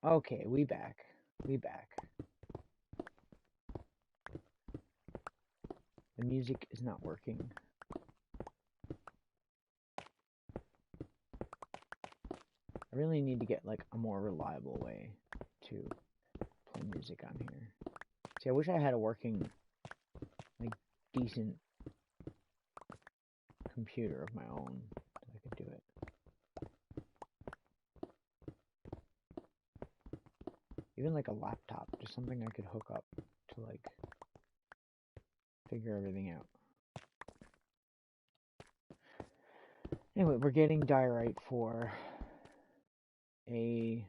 Okay, we back. We back. The music is not working. I really need to get like a more reliable way to play music on here. See, I wish I had a working, like, decent computer of my own that I could do it. Even like a laptop, just something I could hook up to like figure everything out. Anyway, we're getting diorite for a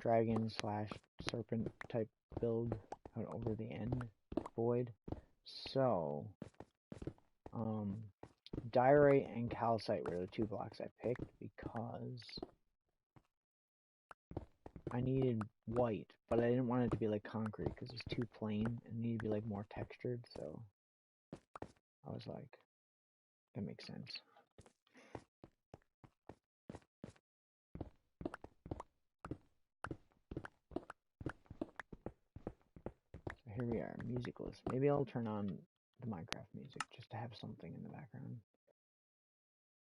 dragon slash serpent type build out over the end void. So, um, diorite and calcite were the two blocks I picked because I needed white, but I didn't want it to be like concrete because it's too plain. It needed to be like more textured, so I was like, that makes sense. So here we are, music list. Maybe I'll turn on the Minecraft music just to have something in the background.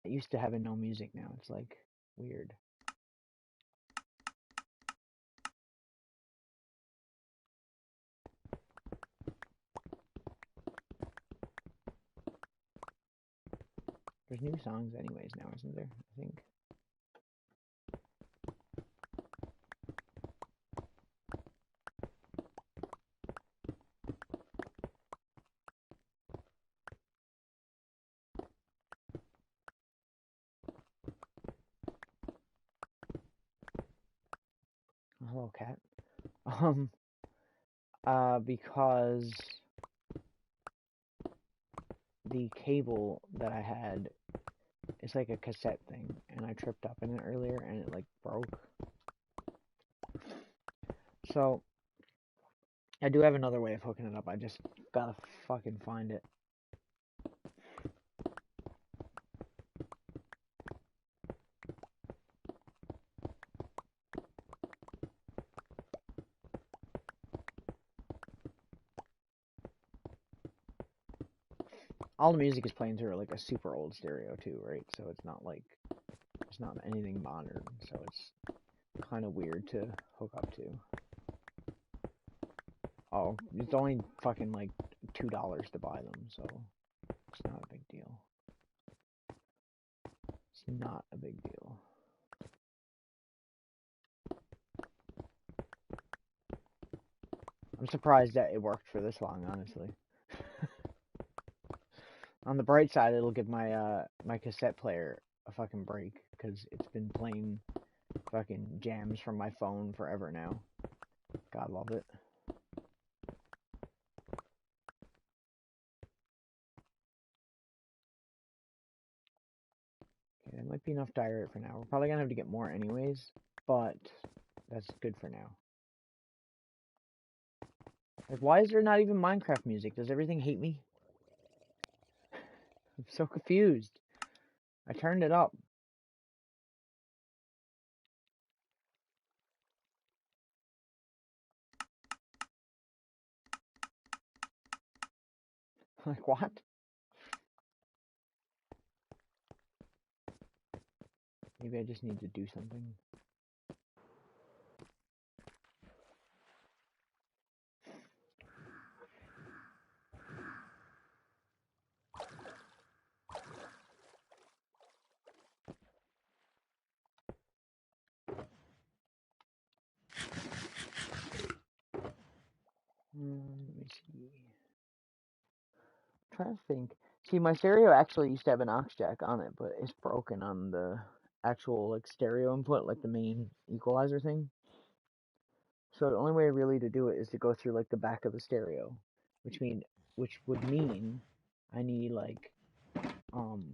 I used to having no music now. It's like weird. There's new songs anyways now, isn't there? I think. Hello, cat. Um, because the cable that I had, it's like a cassette thing, and I tripped up in it earlier, and it like broke. So I do have another way of hooking it up. I just gotta fucking find it. All the music is playing through like a super old stereo too, right? So it's not anything modern. So it's kind of weird to hook up to. Oh, it's only fucking like $2 to buy them, so it's not a big deal. It's not a big deal. I'm surprised that it worked for this long, honestly. On the bright side, it'll give my cassette player a fucking break because it's been playing fucking jams from my phone forever now. God love it. Okay, that might be enough diorite for now. We're probably gonna have to get more anyways, but that's good for now. Like, why is there not even Minecraft music? Does everything hate me? I'm so confused. I turned it up. Like, what? Maybe I just need to do something. Let me see. I'm trying to think. See, my stereo actually used to have an aux jack on it, but it's broken on the actual like stereo input, like the main equalizer thing. So the only way really to do it is to go through like the back of the stereo, which mean which would mean I need like um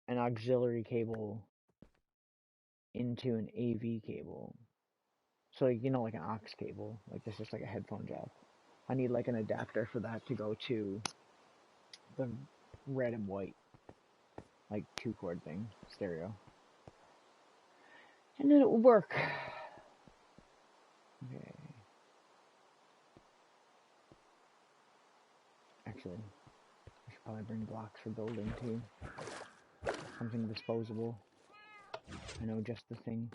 an auxiliary cable into an AV cable. So like, like an aux cable, like this is like a headphone jack. I need like an adapter for that to go to the red and white, like two chord thing, stereo. And then it will work. Okay. Actually, I should probably bring blocks for building too. Something disposable. I know just the thing.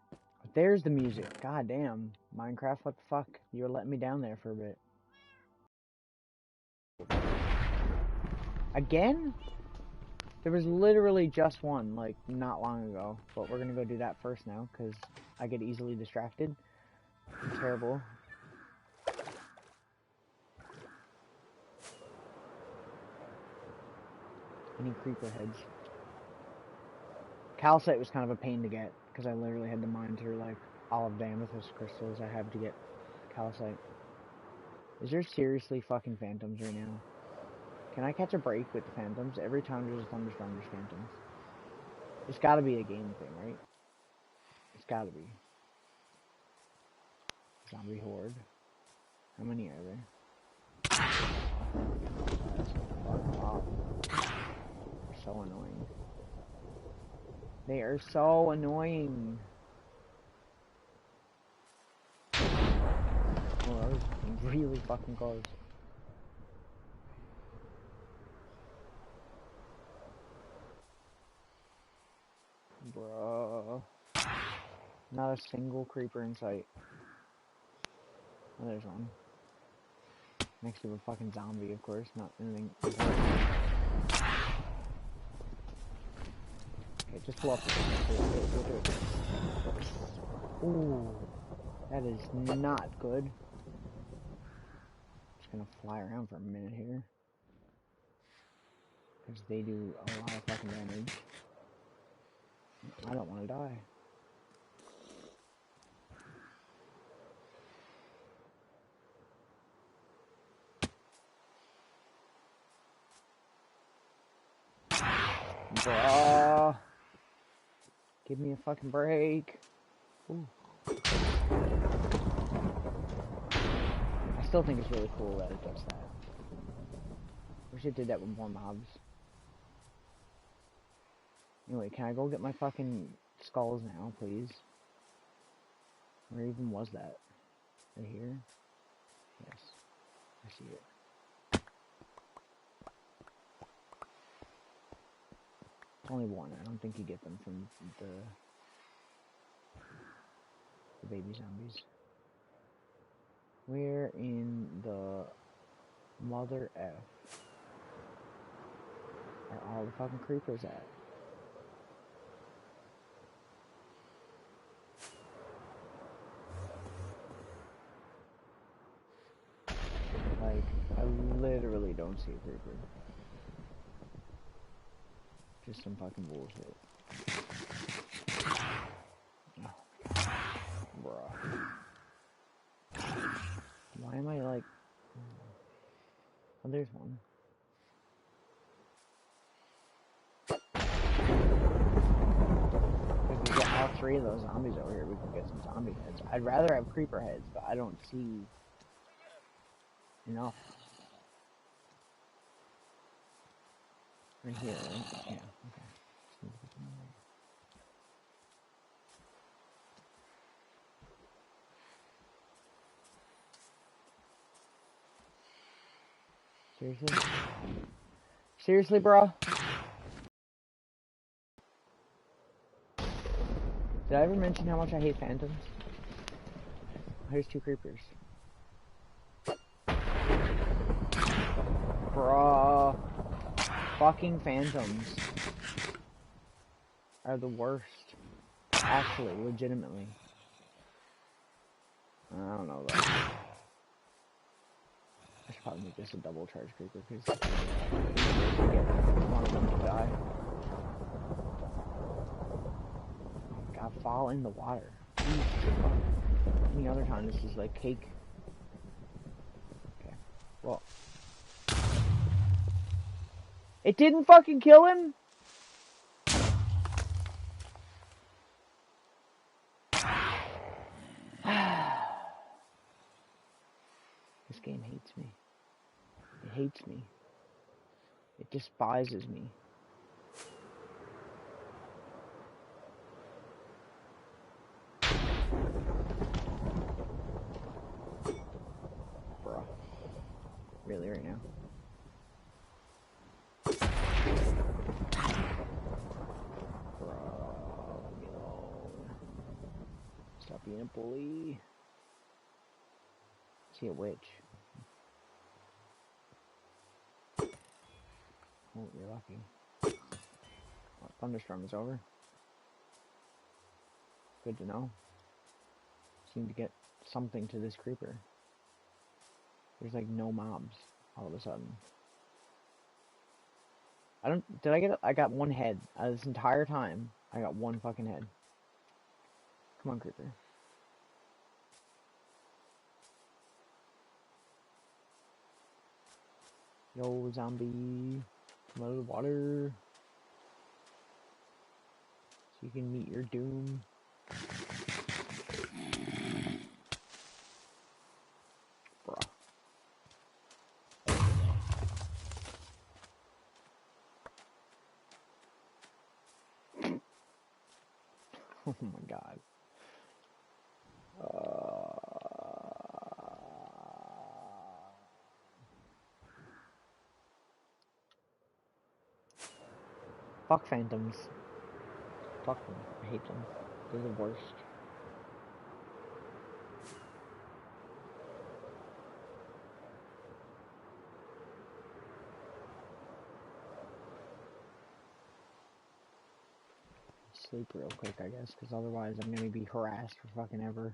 But there's the music. God damn. Minecraft, what the fuck? You were letting me down there for a bit. Again? There was literally just one, like, not long ago. But we're gonna go do that first now, because I get easily distracted. I'm terrible. I need creeper heads. Calcite was kind of a pain to get, because I literally had to mine through, like, all of the amethyst crystals I have to get calcite. Is there seriously fucking phantoms right now? Can I catch a break with the phantoms? Every time there's a thunderstorm, there's phantoms. It's gotta be a game thing, right? It's gotta be. Zombie horde. How many are there? They're so annoying. They are so annoying. Oh, that was really fucking close. Bruh. Not a single creeper in sight. Oh, there's one. Next to a fucking zombie, of course. Not anything. Okay, just pull up. Ooh. That is not good. Just gonna fly around for a minute here. Because they do a lot of fucking damage. I don't want to die. Bruh. Give me a fucking break. Ooh. I still think it's really cool that it does that. Wish it did that with more mobs. Anyway, can I go get my fucking skulls now, please? Where even was that? Right here? Yes. I see it. Only one. I don't think you get them from the baby zombies. Where in the mother F are all the fucking creepers at? Like, I literally don't see a creeper. Just some fucking bullshit. Oh, bruh. Why am I like... Oh, there's one. If we get all three of those zombies over here, we can get some zombie heads. I'd rather have creeper heads, but I don't see enough. Right here, right? Yeah, okay. Seriously? Seriously, bro? Did I ever mention how much I hate phantoms? Here's two creepers. Bruh. Fucking phantoms are the worst. Actually, legitimately. I don't know though. I should probably make this a double charge creeper because I get one of them to die. Oh god, fall in the water. Any other time this is like cake. Okay. Well. It didn't fucking kill him? This game hates me. It hates me. It despises me. being a bully. See a witch. Oh, you're lucky. Well, thunderstorm is over. Good to know. Seem to get something to this creeper. There's like no mobs all of a sudden. I got one head. This entire time, I got one fucking head. Come on, creeper. Yo, zombie. Come out of the water. So you can meet your doom. Bruh. Oh my god. Fuck phantoms. Fuck them. I hate them. They're the worst. Sleep real quick, I guess, because otherwise I'm gonna be harassed for fucking ever.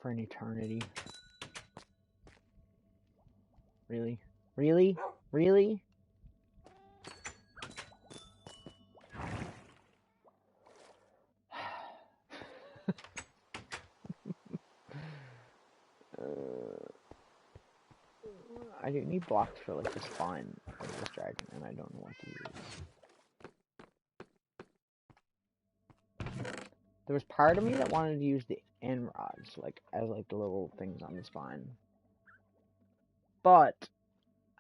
For an eternity. Really? Really? Really? I do need blocks for like the spine of this dragon, and I don't know what to use. There was part of me that wanted to use the end rods, like as like the little things on the spine, but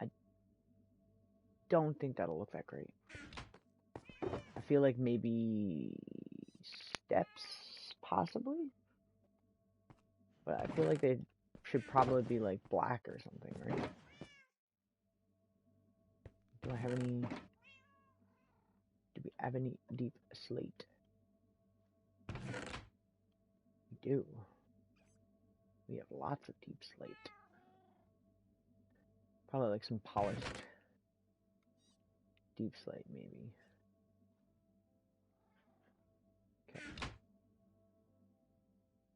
I don't think that'll look that great. I feel like maybe steps, possibly, but I feel like they should probably be like black or something, right? Do I have any? Do we have any deep slate? We do. We have lots of deep slate. Probably like some polished deep slate, maybe. Okay.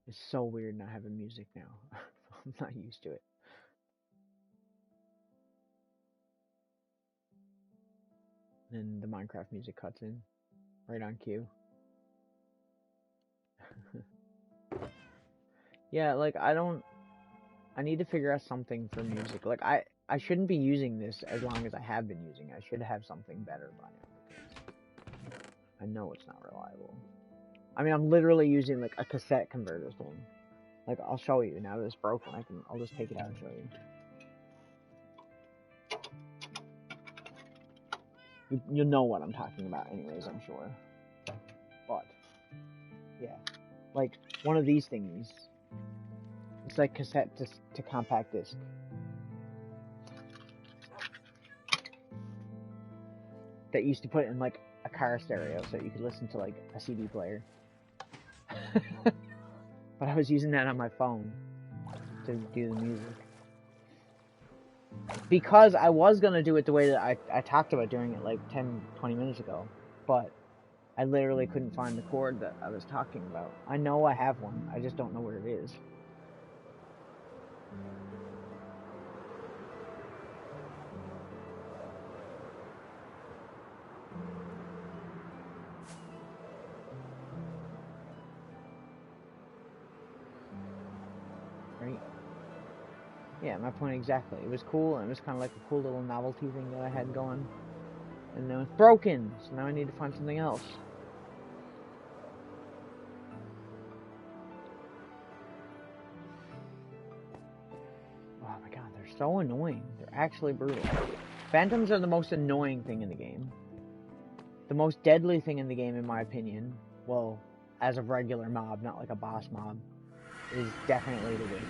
It's so weird not having music now. I'm not used to it. Then the Minecraft music cuts in. Right on cue. Yeah, like, I need to figure out something for music. Like, I shouldn't be using this as long as I have been using it. I should have something better by now. Because I know it's not reliable. I mean, I'm literally using, like, a cassette converter thing. Like, I'll show you. Now that it's broken, I'll just take it out and show you. You'll know what I'm talking about anyways, I'm sure. But, yeah. Like, one of these things. It's like cassette to compact disc. That used to put in, like, a car stereo so you could listen to, like, a CD player. But I was using that on my phone to do the music. Because I was going to do it the way that I talked about doing it, like, 10, 20 minutes ago. But I literally couldn't find the chord that I was talking about. I know I have one. I just don't know where it is. Right? Yeah, my point exactly. It was cool, and it was kind of like a cool little novelty thing that I had going. And then it's broken, so now I need to find something else. Oh my god, they're so annoying. They're actually brutal. Phantoms are the most annoying thing in the game. The most deadly thing in the game, in my opinion, well, as a regular mob, not like a boss mob, is definitely the witch.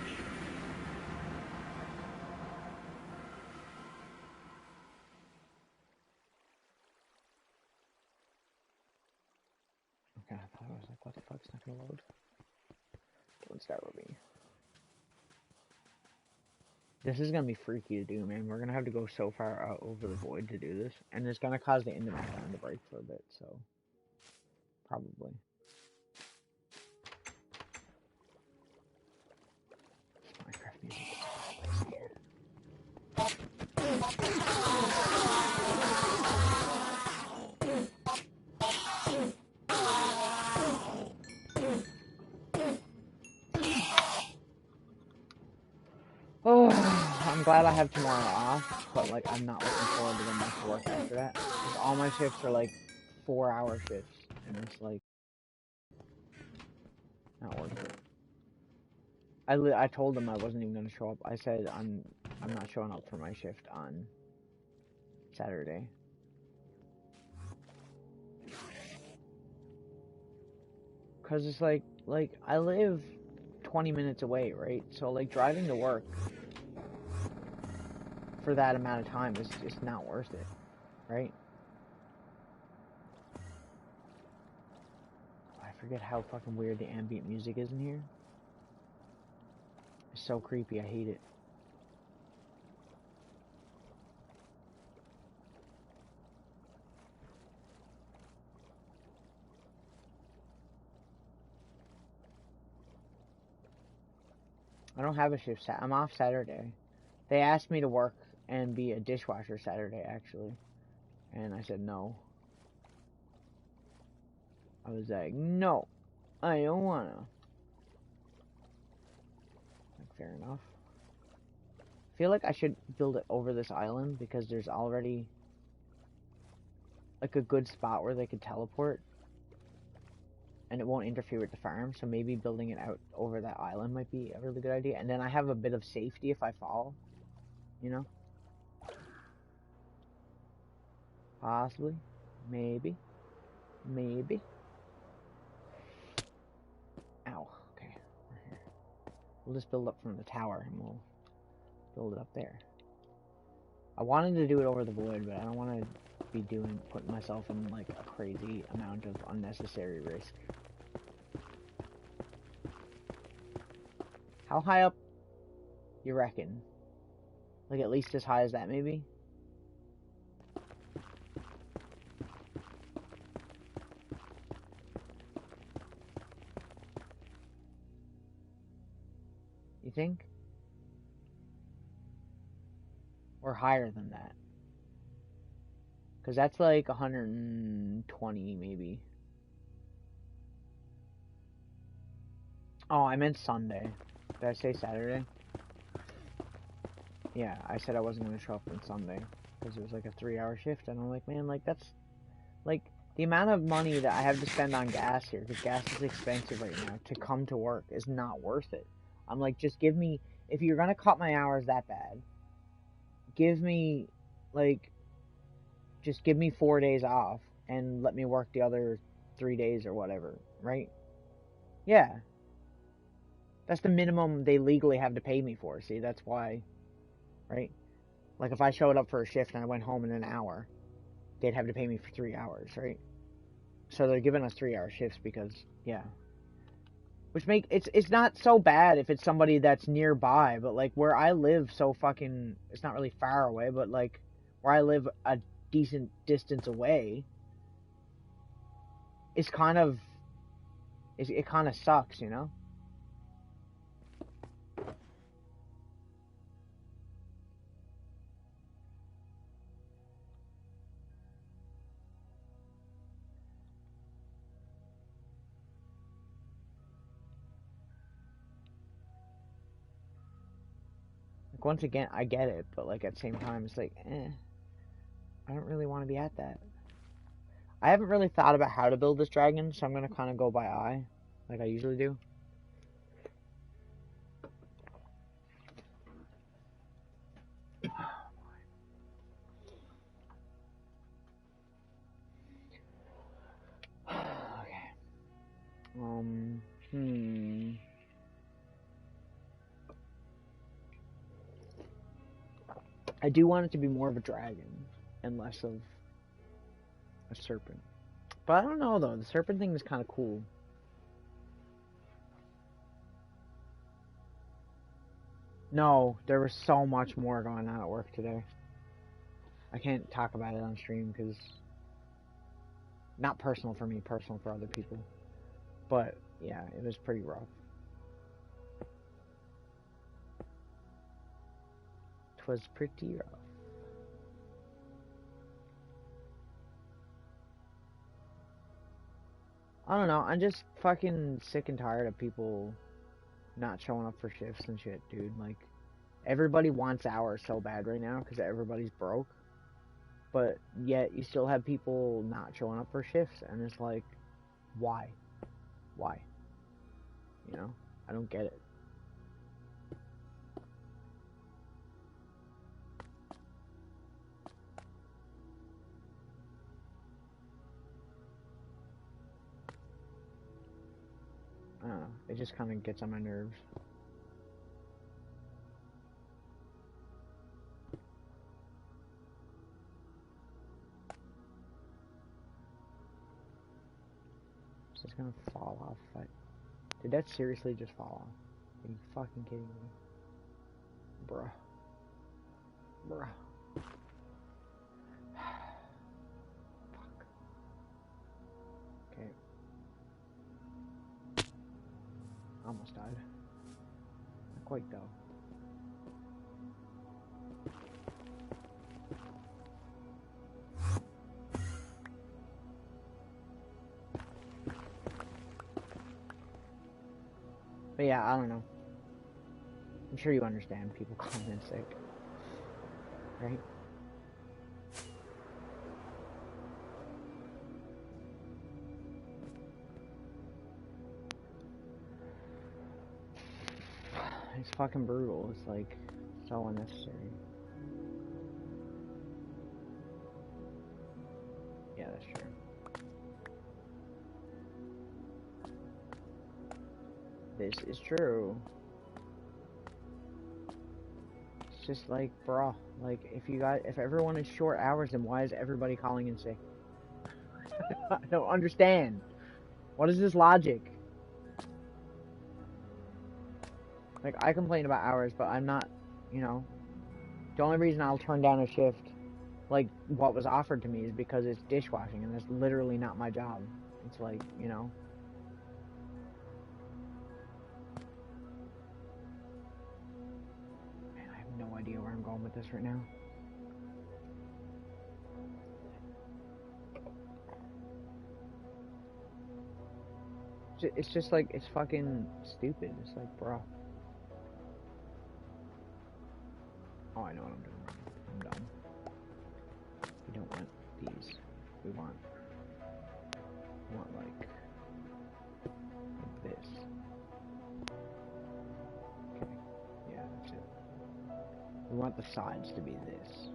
second I thought I was like, what the fuck's not gonna load? Don't start with me. This is gonna be freaky to do, man. We're gonna have to go so far out over the void to do this, and it's gonna cause the internet to break for a bit, so probably. Minecraft music. Oh, I'm glad I have tomorrow off, but like I'm not looking forward to going back to work after that. Because all my shifts are like 4-hour shifts, and it's like not worth it. I told them I wasn't even gonna show up. I said I'm not showing up for my shift on Saturday. Cause it's like I live 20 minutes away, right? So like driving to work for that amount of time is just not worth it, right? I forget how fucking weird the ambient music is in here. It's so creepy, I hate it. I don't have a shift. I'm off Saturday. They asked me to work and be a dishwasher Saturday, actually. And I said no. I was like, no, I don't wanna. Like, fair enough. I feel like I should build it over this island because there's already like a good spot where they could teleport. And it won't interfere with the farm, so maybe building it out over that island might be a really good idea. And then I have a bit of safety if I fall, you know? Possibly. Maybe. Maybe. Ow. Okay. We're here. We'll just build up from the tower and we'll build it up there. I wanted to do it over the void, but I don't want to be putting myself in like a crazy amount of unnecessary risk. How high up you reckon? Like at least as high as that maybe? You think? Or higher than that? Because that's like 120 maybe. Oh, I meant Sunday. Did I say Saturday? Yeah, I said I wasn't going to show up on Sunday. Because it was like a 3-hour shift. And I'm like, man, like that's... Like, the amount of money that I have to spend on gas here, because gas is expensive right now, to come to work is not worth it. I'm like, just give me... If you're going to cut my hours that bad, give me, like... Just give me 4 days off and let me work the other 3 days or whatever, right? Yeah. That's the minimum they legally have to pay me for. See, that's why, right? Like if I showed up for a shift and I went home in an hour, they'd have to pay me for 3 hours, right? So they're giving us 3-hour shifts because, yeah. Which it's not so bad if it's somebody that's nearby, but like where I live so fucking, it's not really far away, but like where I live a decent distance away, it's kind of, it kind of sucks, you know? Like once again, I get it, but like at the same time, it's like, I don't really want to be at that. I haven't really thought about how to build this dragon, so I'm gonna kind of go by eye, like I usually do. Okay. I do want it to be more of a dragon and less of a serpent. But I don't know though. The serpent thing is kind of cool. No, there was so much more going on at work today. I can't talk about it on stream because not personal for me, personal for other people. But yeah, it was pretty rough. Twas pretty rough. I don't know. I'm just fucking sick and tired of people not showing up for shifts and shit, dude. Like, everybody wants hours so bad right now because everybody's broke. But yet you still have people not showing up for shifts, and it's like, why? Why? You know? I don't get it. I don't know. It just kind of gets on my nerves. It's just gonna fall off. Did that seriously just fall off? Are you fucking kidding me? Bruh. Bruh. Fuck. Okay. Almost died. Not quite though. But yeah, I don't know. I'm sure you understand people calling in sick. Right? It's fucking brutal. It's like so unnecessary. Yeah, that's true. This is true. It's just like, bro, like if everyone is short hours, then why is everybody calling in sick? I don't understand. What is this logic? Like, I complain about hours, but I'm not, you know, the only reason I'll turn down a shift, like what was offered to me, is because it's dishwashing, and that's literally not my job. It's like, you know. Man, I have no idea where I'm going with this right now. It's just like, it's fucking stupid. It's like, bro. Oh, I know what I'm doing wrong. I'm dumb. We don't want these. We want like this. Okay. Yeah, that's it. We want the sides to be this.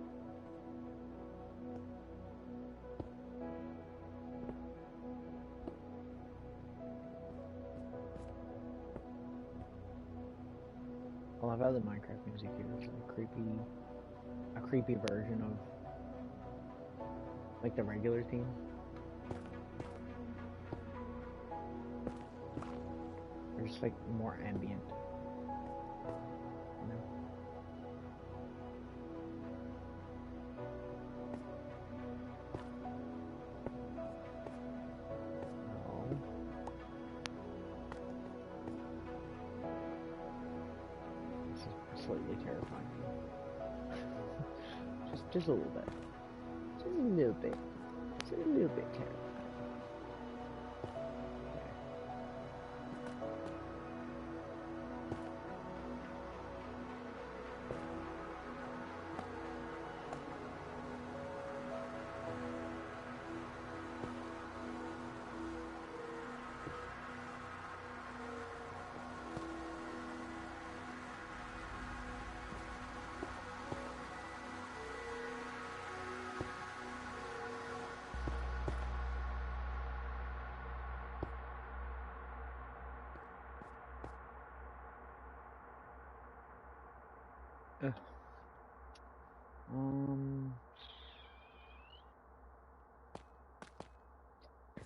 I love how the Minecraft music here is like a creepy version of like the regular theme. Or just like more ambient. You know? No. This is slightly terrifying. just a little bit. Just a little bit. Just a little bit terrifying. Ugh.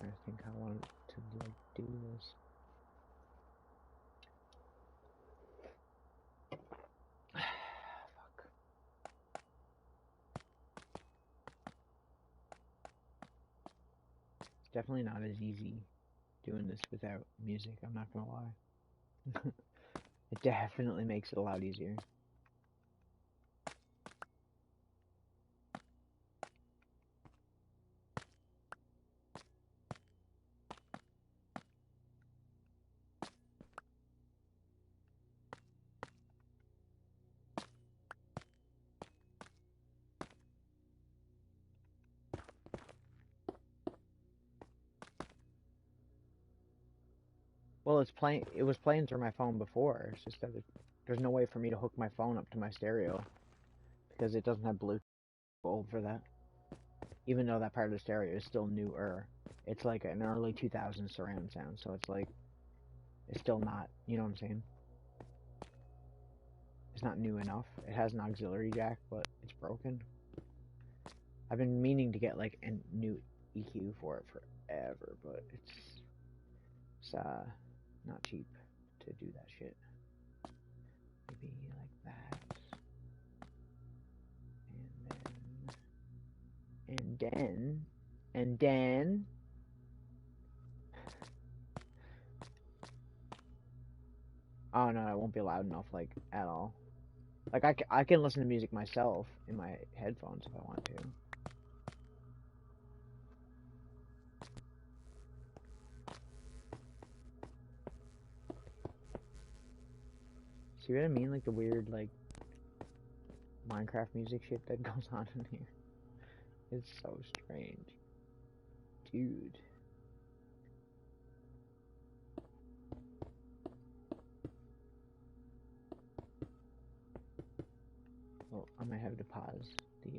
trying to think how I want to like do this. Fuck. It's definitely not as easy doing this without music, I'm not gonna lie. It definitely makes it a lot easier. Well, it was playing through my phone before. It's just that there's no way for me to hook my phone up to my stereo because it doesn't have Bluetooth for that. Even though that part of the stereo is still newer. It's like an early 2000s surround sound, so it's like it's still not, you know what I'm saying? It's not new enough. It has an auxiliary jack, but it's broken. I've been meaning to get like a new EQ for it forever, but it's not cheap to do that shit. Maybe like that. And then oh no, it won't be loud enough, like, at all. Like, I can listen to music myself in my headphones if I want to. See what I mean? Like, the weird, like, Minecraft music shit that goes on in here. It's so strange. Dude. Well, I might have to pause the,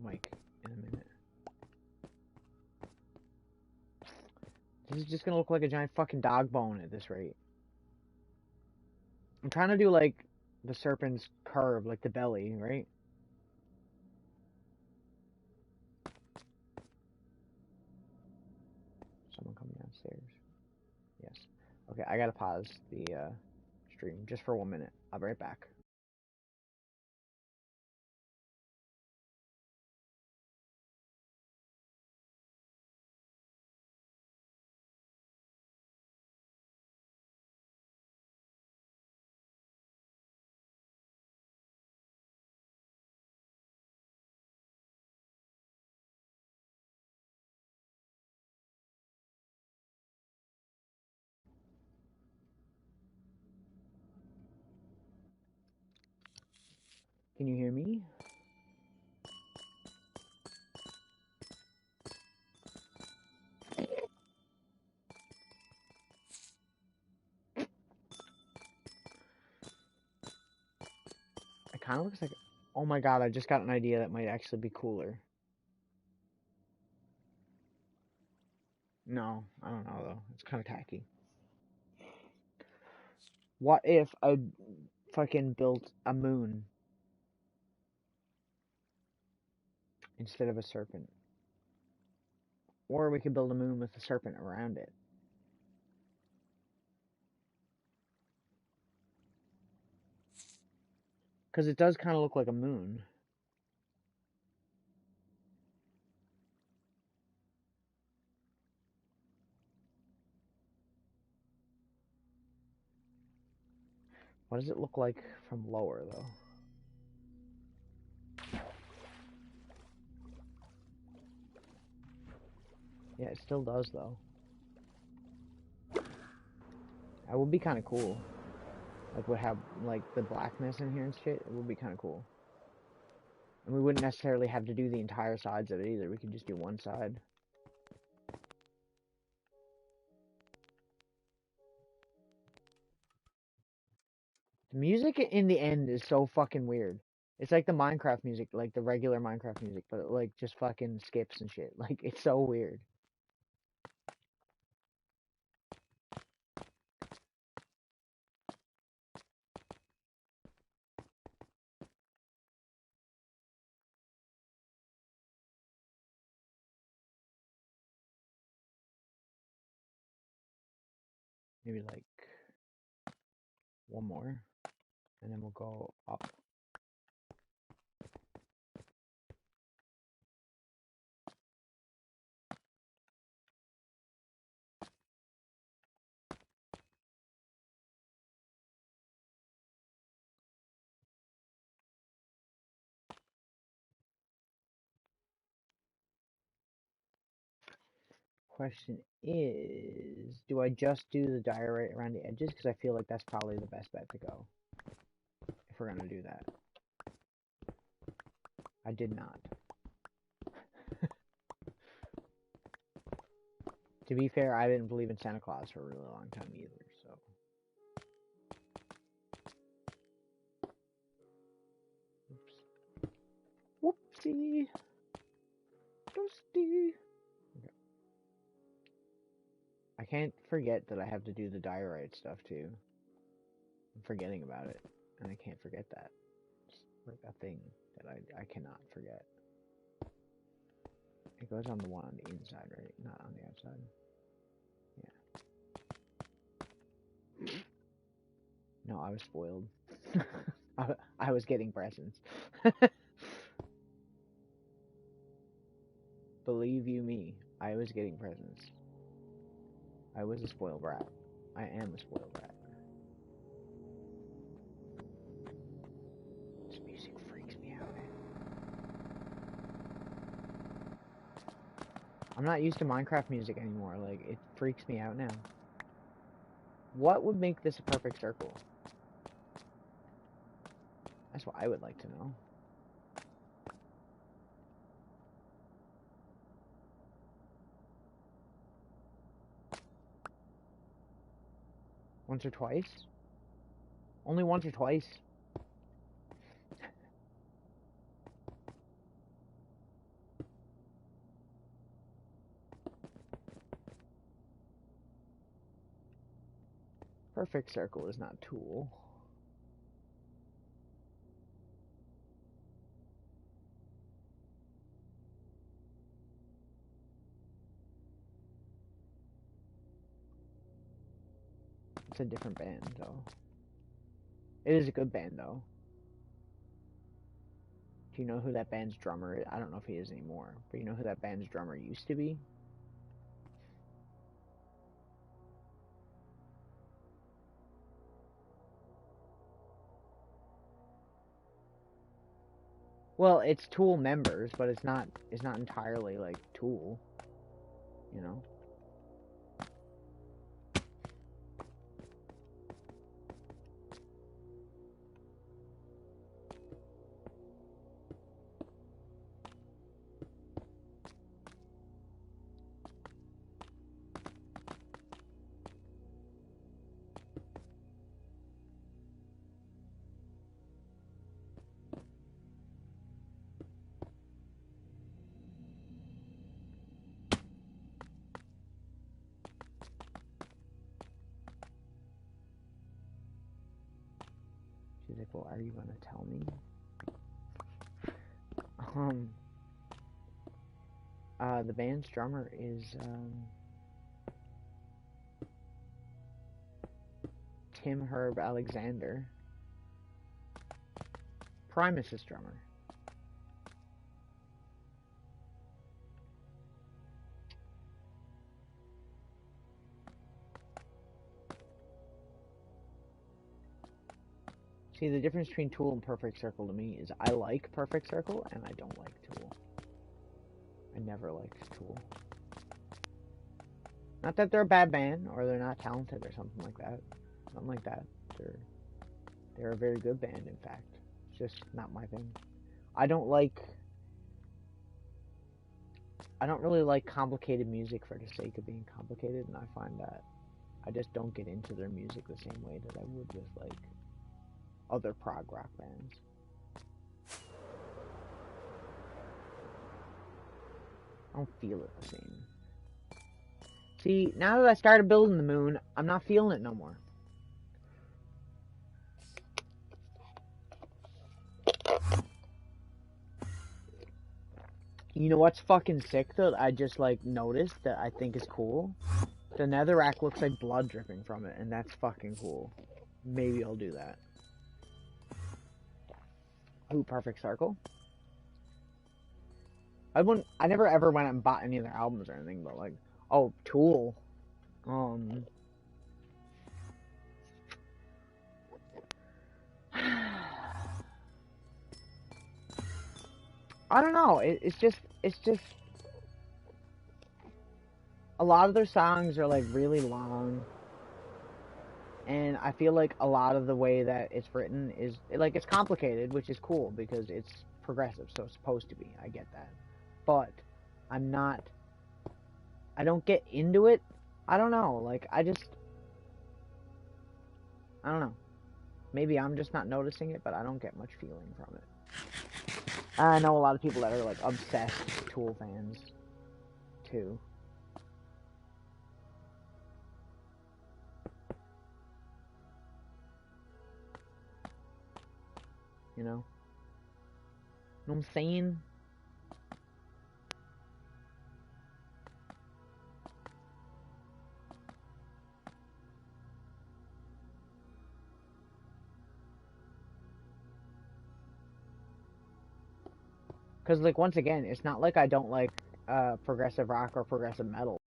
mic in a minute. This is just gonna look like a giant fucking dog bone at this rate. I'm trying to do, like, the serpent's curve, like the belly, right? Someone coming downstairs. Yes. Okay, I gotta pause the, stream just for 1 minute. I'll be right back. Can you hear me? It kind of looks like... Oh my god, I just got an idea that might actually be cooler. No, I don't know though. It's kind of tacky. What if I fucking built a moon instead of a serpent? Or we could build a moon with a serpent around it. Because it does kind of look like a moon. What does it look like from lower, though? Yeah, it still does, though. That would be kind of cool. Like, would have, like, the blackness in here and shit. It would be kind of cool. And we wouldn't necessarily have to do the entire sides of it either. We could just do one side. The music in the end is so fucking weird. It's like the Minecraft music, like the regular Minecraft music, but it, like, just fucking skips and shit. Like, it's so weird. maybe like one more, and then we'll go up. Question is, do I just do the diorite around the edges? Because I feel like that's probably the best bet to go, if we're going to do that. I did not. To be fair, I didn't believe in Santa Claus for a really long time either, so. Oops. Whoopsie. Dusty. Okay. I can't forget that I have to do the diorite stuff too. I'm forgetting about it, and I can't forget that. It's like a thing that I cannot forget. It goes on the one on the inside, right? Not on the outside. Yeah. No, I was spoiled. I was getting presents. Believe you me, I was getting presents. I was a spoiled brat. I am a spoiled brat. This music freaks me out, man. I'm not used to Minecraft music anymore. Like, it freaks me out now. What would make this a perfect circle? That's what I would like to know. Once or twice? Only once or twice? Perfect circle is not tool. It's a different band, though. It is a good band, though. Do you know who that band's drummer is? I don't know if he is anymore, but you know who that band's drummer used to be? Well, it's Tool members, but it's not entirely like Tool, you know? She's like, well, are you gonna tell me? The band's drummer is, Tim Herb Alexander. Primus's drummer. See, the difference between Tool and Perfect Circle to me is I like Perfect Circle and I don't like Tool. I never liked Tool. Not that they're a bad band or they're not talented or something like that. Something like that. They're a very good band, in fact. It's just not my thing. I don't really like complicated music for the sake of being complicated, and I find that I just don't get into their music the same way that I would with, like, other prog rock bands. I don't feel it the same. See, now that I started building the moon, I'm not feeling it no more. You know what's fucking sick, though, I just, like, noticed that I think is cool? The netherrack looks like blood dripping from it, and that's fucking cool. Maybe I'll do that. Ooh, Perfect Circle. I never ever went and bought any of their albums or anything, but like, oh, Tool. I don't know. It's just a lot of their songs are like really long, and I feel like a lot of the way that it's written is like it's complicated, which is cool because it's progressive, so it's supposed to be. I get that, but I'm not. I don't get into it. I don't know. Like I don't know. Maybe I'm just not noticing it, but I don't get much feeling from it. I know a lot of people that are like obsessed Tool fans too. You know? Know what I'm saying? Because, like, once again, it's not like I don't like progressive rock or progressive metal.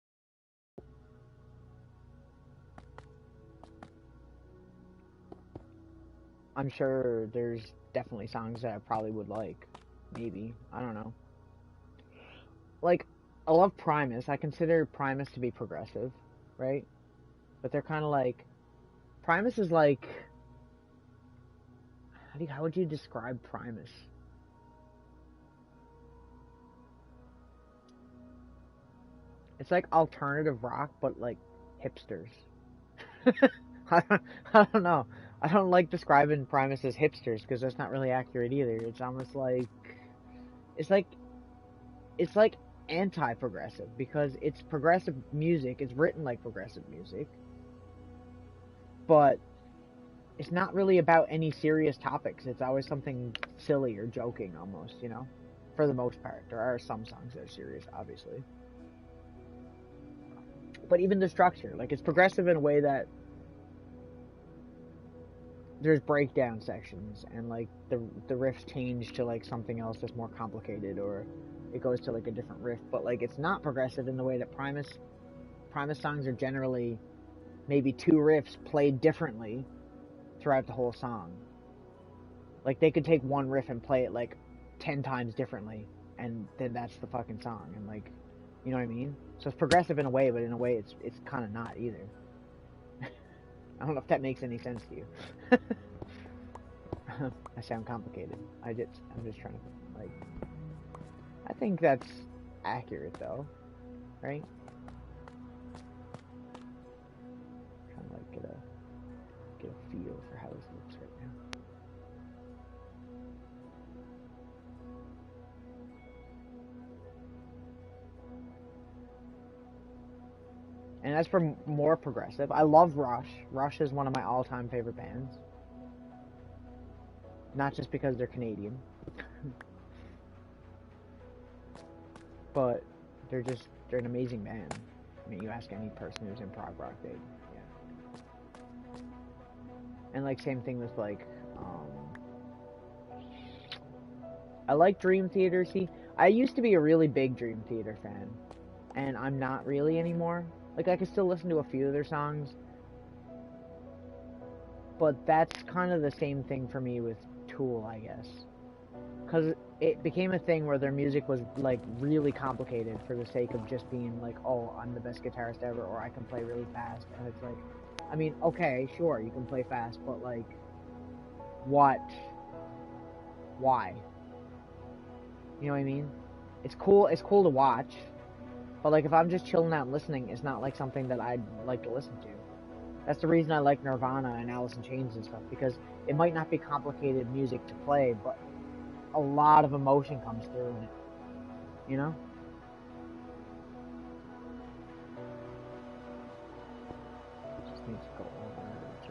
I'm sure there's definitely songs that I probably would like. Maybe. I don't know. Like, I love Primus. I consider Primus to be progressive, right? But they're kind of like... Primus is like... How would you describe Primus? It's like alternative rock, but like hipsters. I don't know. I don't like describing Primus as hipsters because that's not really accurate either. It's almost like it's like it's like anti-progressive because it's progressive music. It's written like progressive music, but it's not really about any serious topics. It's always something silly or joking almost, you know? For the most part. There are some songs that are serious, obviously. But even the structure, like it's progressive in a way that there's breakdown sections and like the riffs change to like something else that's more complicated or it goes to like a different riff, but like it's not progressive in the way that Primus songs are generally maybe two riffs played differently throughout the whole song. Like they could take one riff and play it like 10 times differently and then that's the fucking song and like you know what I mean? So it's progressive in a way, but in a way it's kind of not either. I don't know if that makes any sense to you. I sound complicated. I'm just trying to like. I think that's accurate though, right? I'm trying to like get a feel for how this looks right now. And as for more progressive, I love Rush. Rush is one of my all-time favorite bands. Not just because they're Canadian, but they're an amazing band. I mean, you ask any person who's in prog rock, yeah. And like same thing with like, I like Dream Theater. See, I used to be a really big Dream Theater fan, and I'm not really anymore. Like I can still listen to a few of their songs, but that's kind of the same thing for me with Tool, I guess. Because it became a thing where their music was like really complicated for the sake of just being like, oh, I'm the best guitarist ever, or I can play really fast. And it's like, I mean, okay, sure, you can play fast, but like, what? Why? You know what I mean? It's cool to watch, but like if I'm just chilling out and listening, it's not like something that I'd like to listen to. That's the reason I like Nirvana and Alice in Chains and stuff, because it might not be complicated music to play, but a lot of emotion comes through in it, you know? Just needs to go over to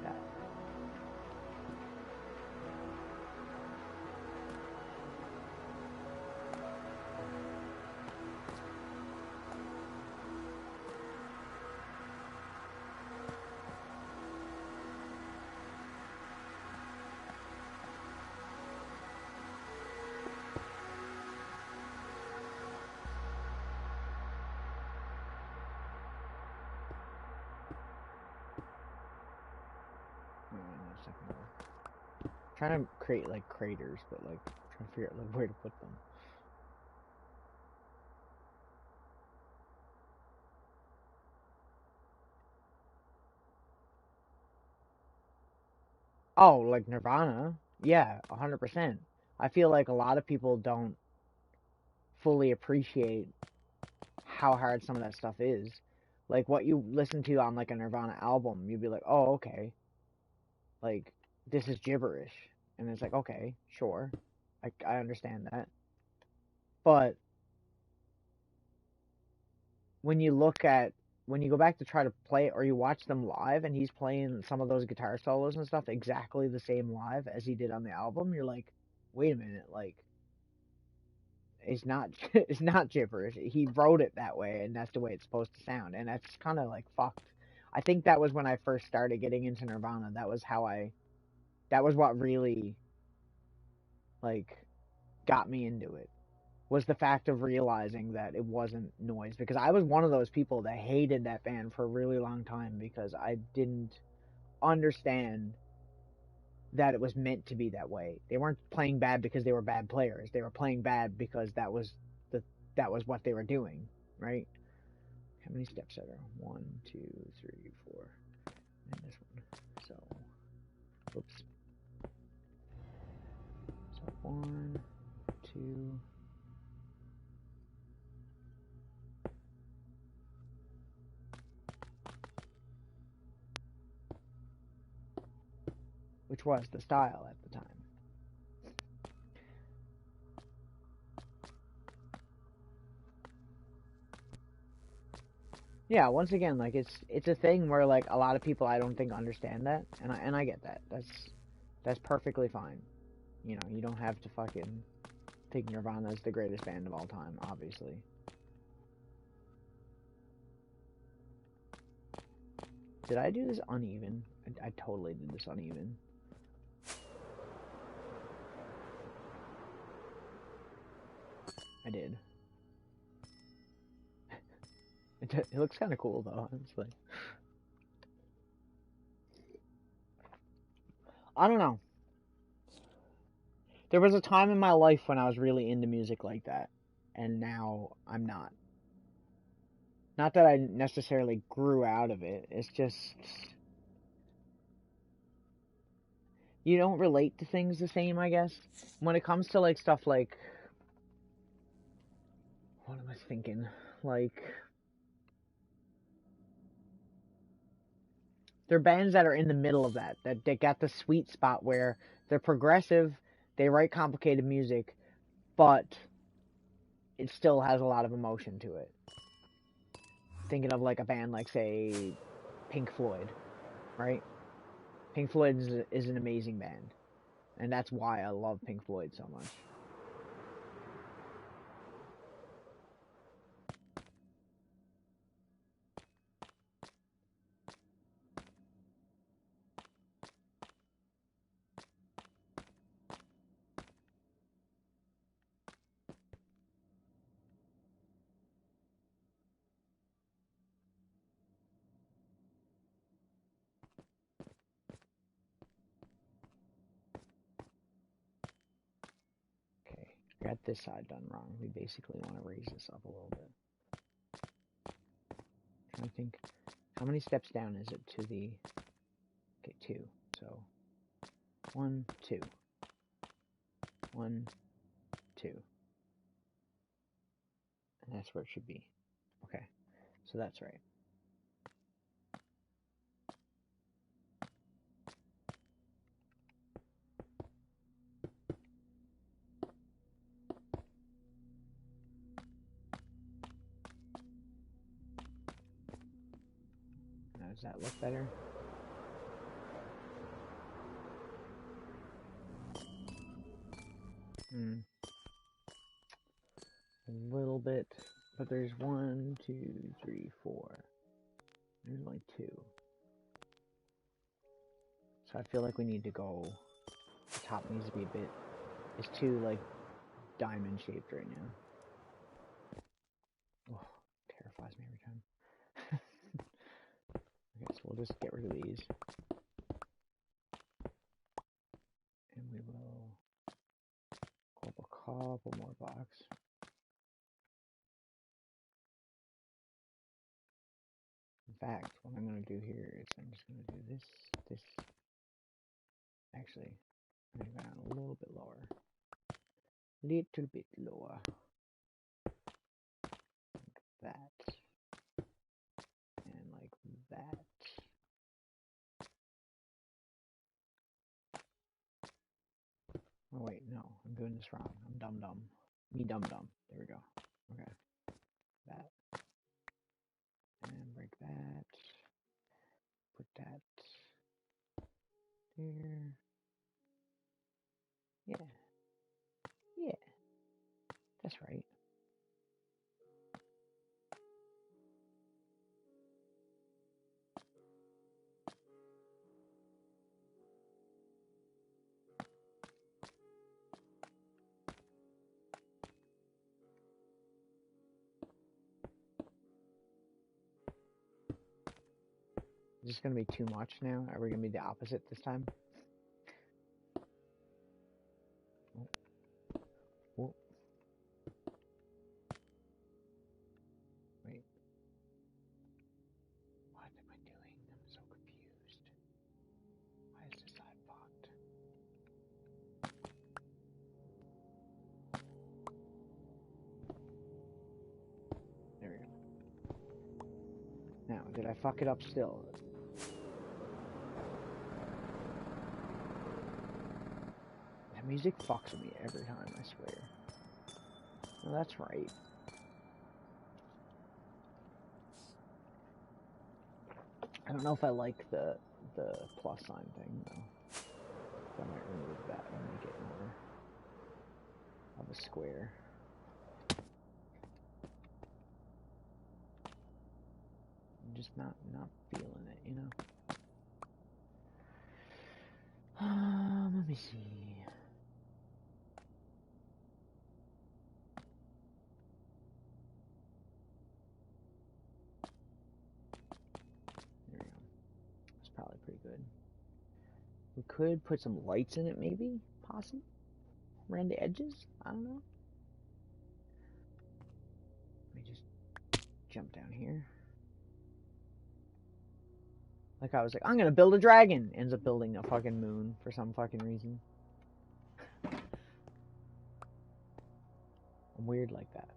that. second ago. Trying to create like craters, but like trying to figure out like where to put them. Oh, like Nirvana? Yeah, 100%. I feel like a lot of people don't fully appreciate how hard some of that stuff is. Like what you listen to on like a Nirvana album, you'd be like, "Oh, okay. Like this is gibberish." And it's like, "Okay, sure. I understand that." But when you look at when you go back to try to play it or you watch them live and he's playing some of those guitar solos and stuff exactly the same live as he did on the album, you're like, "Wait a minute, like it's not it's not gibberish. He wrote it that way, and that's the way it's supposed to sound." And that's kind of like fucked. I think that was when I first started getting into Nirvana. That was what really like got me into it. Was the fact of realizing that it wasn't noise, because I was one of those people that hated that band for a really long time because I didn't understand that it was meant to be that way. They weren't playing bad because they were bad players. They were playing bad because the that was what they were doing, right? How many steps are there? 1, 2, 3, 4, and this one. So, oops. So 1, 2. Which was the style at the time. Yeah, once again, like it's a thing where like a lot of people I don't think understand that, and I get that. That's perfectly fine. You know, you don't have to fucking think Nirvana is the greatest band of all time, obviously. Did I do this uneven? I totally did this uneven. I did. It looks kind of cool though, honestly. I don't know. There was a time in my life when I was really into music like that, and now I'm not. Not that I necessarily grew out of it. It's just you don't relate to things the same, I guess. When it comes to like stuff like what am I thinking? Like there are bands that are in the middle of that got the sweet spot where they're progressive, they write complicated music, but it still has a lot of emotion to it. Thinking of like a band like say Pink Floyd, right? Pink Floyd is an amazing band, and that's why I love Pink Floyd so much. Okay, got this side done wrong. We basically want to raise this up a little bit. I think, how many steps down is it to the, okay, 2. So, 1, 2. 1, 2. And that's where it should be. Okay, so that's right. Now, does that look better? A little bit, but there's 1, 2, 3, 4. There's only 2. So I feel like we need to go, the top needs to be a bit, it's too, like, diamond shaped right now. Oh, terrifies me every time. Okay, so we'll just get rid of these. couple more blocks. In fact, what I'm going to do here is I'm just going to do this. Actually, I'm going to go down a little bit lower. Little bit lower. Like that. And like that. Oh wait, no, I'm doing this wrong. I'm dumb. Me dumb. There we go. Okay. That. And break that. Put that there. Yeah, that's right. Is this gonna be too much now? Are we gonna be the opposite this time? Oh. Wait. What am I doing? I'm so confused. Why is this side blocked? There we go. Now, did I fuck it up still? That music fucks with me every time, I swear. No, that's right. I don't know if I like the plus sign thing, though. So I might remove that and make it more of a square. I'm just not feeling it, you know? Let me see. There we go. That's probably pretty good. We could put some lights in it, maybe? Possibly? Around the edges? I don't know. Let me just jump down here. Like I was like, I'm gonna build a dragon! Ends up building a fucking moon for some fucking reason. I'm weird like that.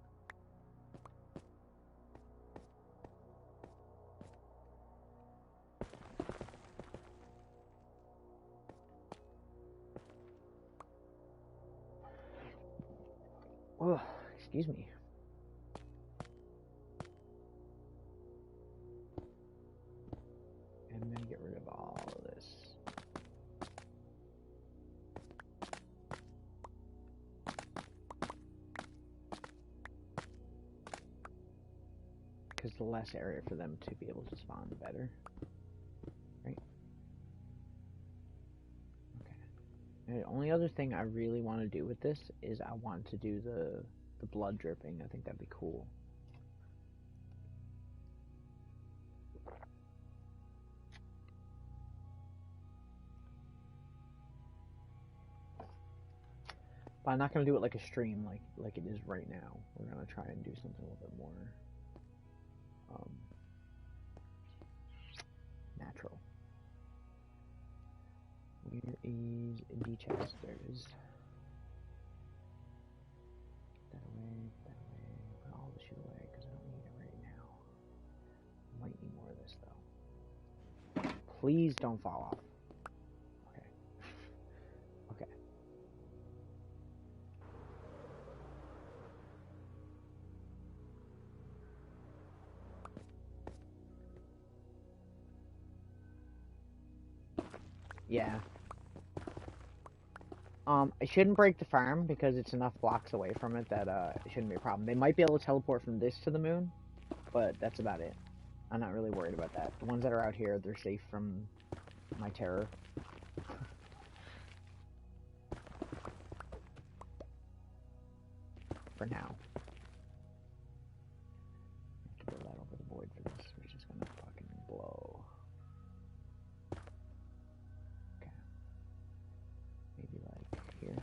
Oh, excuse me. And I'm gonna get rid of all of this. Because the less area for them to be able to spawn, the better. Right? Okay. And the only other thing I really want to do with this is I want to do the blood dripping. I think that'd be cool. But I'm not gonna do it like a stream, like it is right now. We're gonna try and do something a little bit more natural. Where is the chest? There it is. Put that away. Put all the shit away because I don't need it right now. I might need more of this though. Please don't fall off. Okay. Okay. Yeah. I shouldn't break the farm because it's enough blocks away from it that it shouldn't be a problem. They might be able to teleport from this to the moon, but that's about it. I'm not really worried about that. The ones that are out here, they're safe from my terror. For now. I have to build that over the void for this, which is gonna fucking blow. Okay. Maybe like here.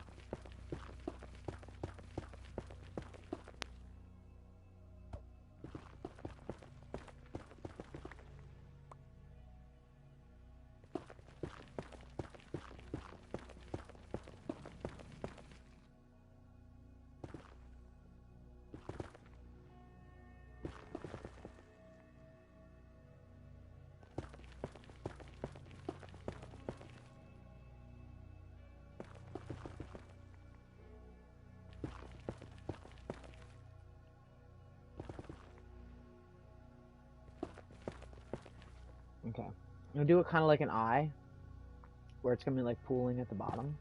Okay. I'm gonna do it kind of like an eye, where it's gonna be like pooling at the bottom.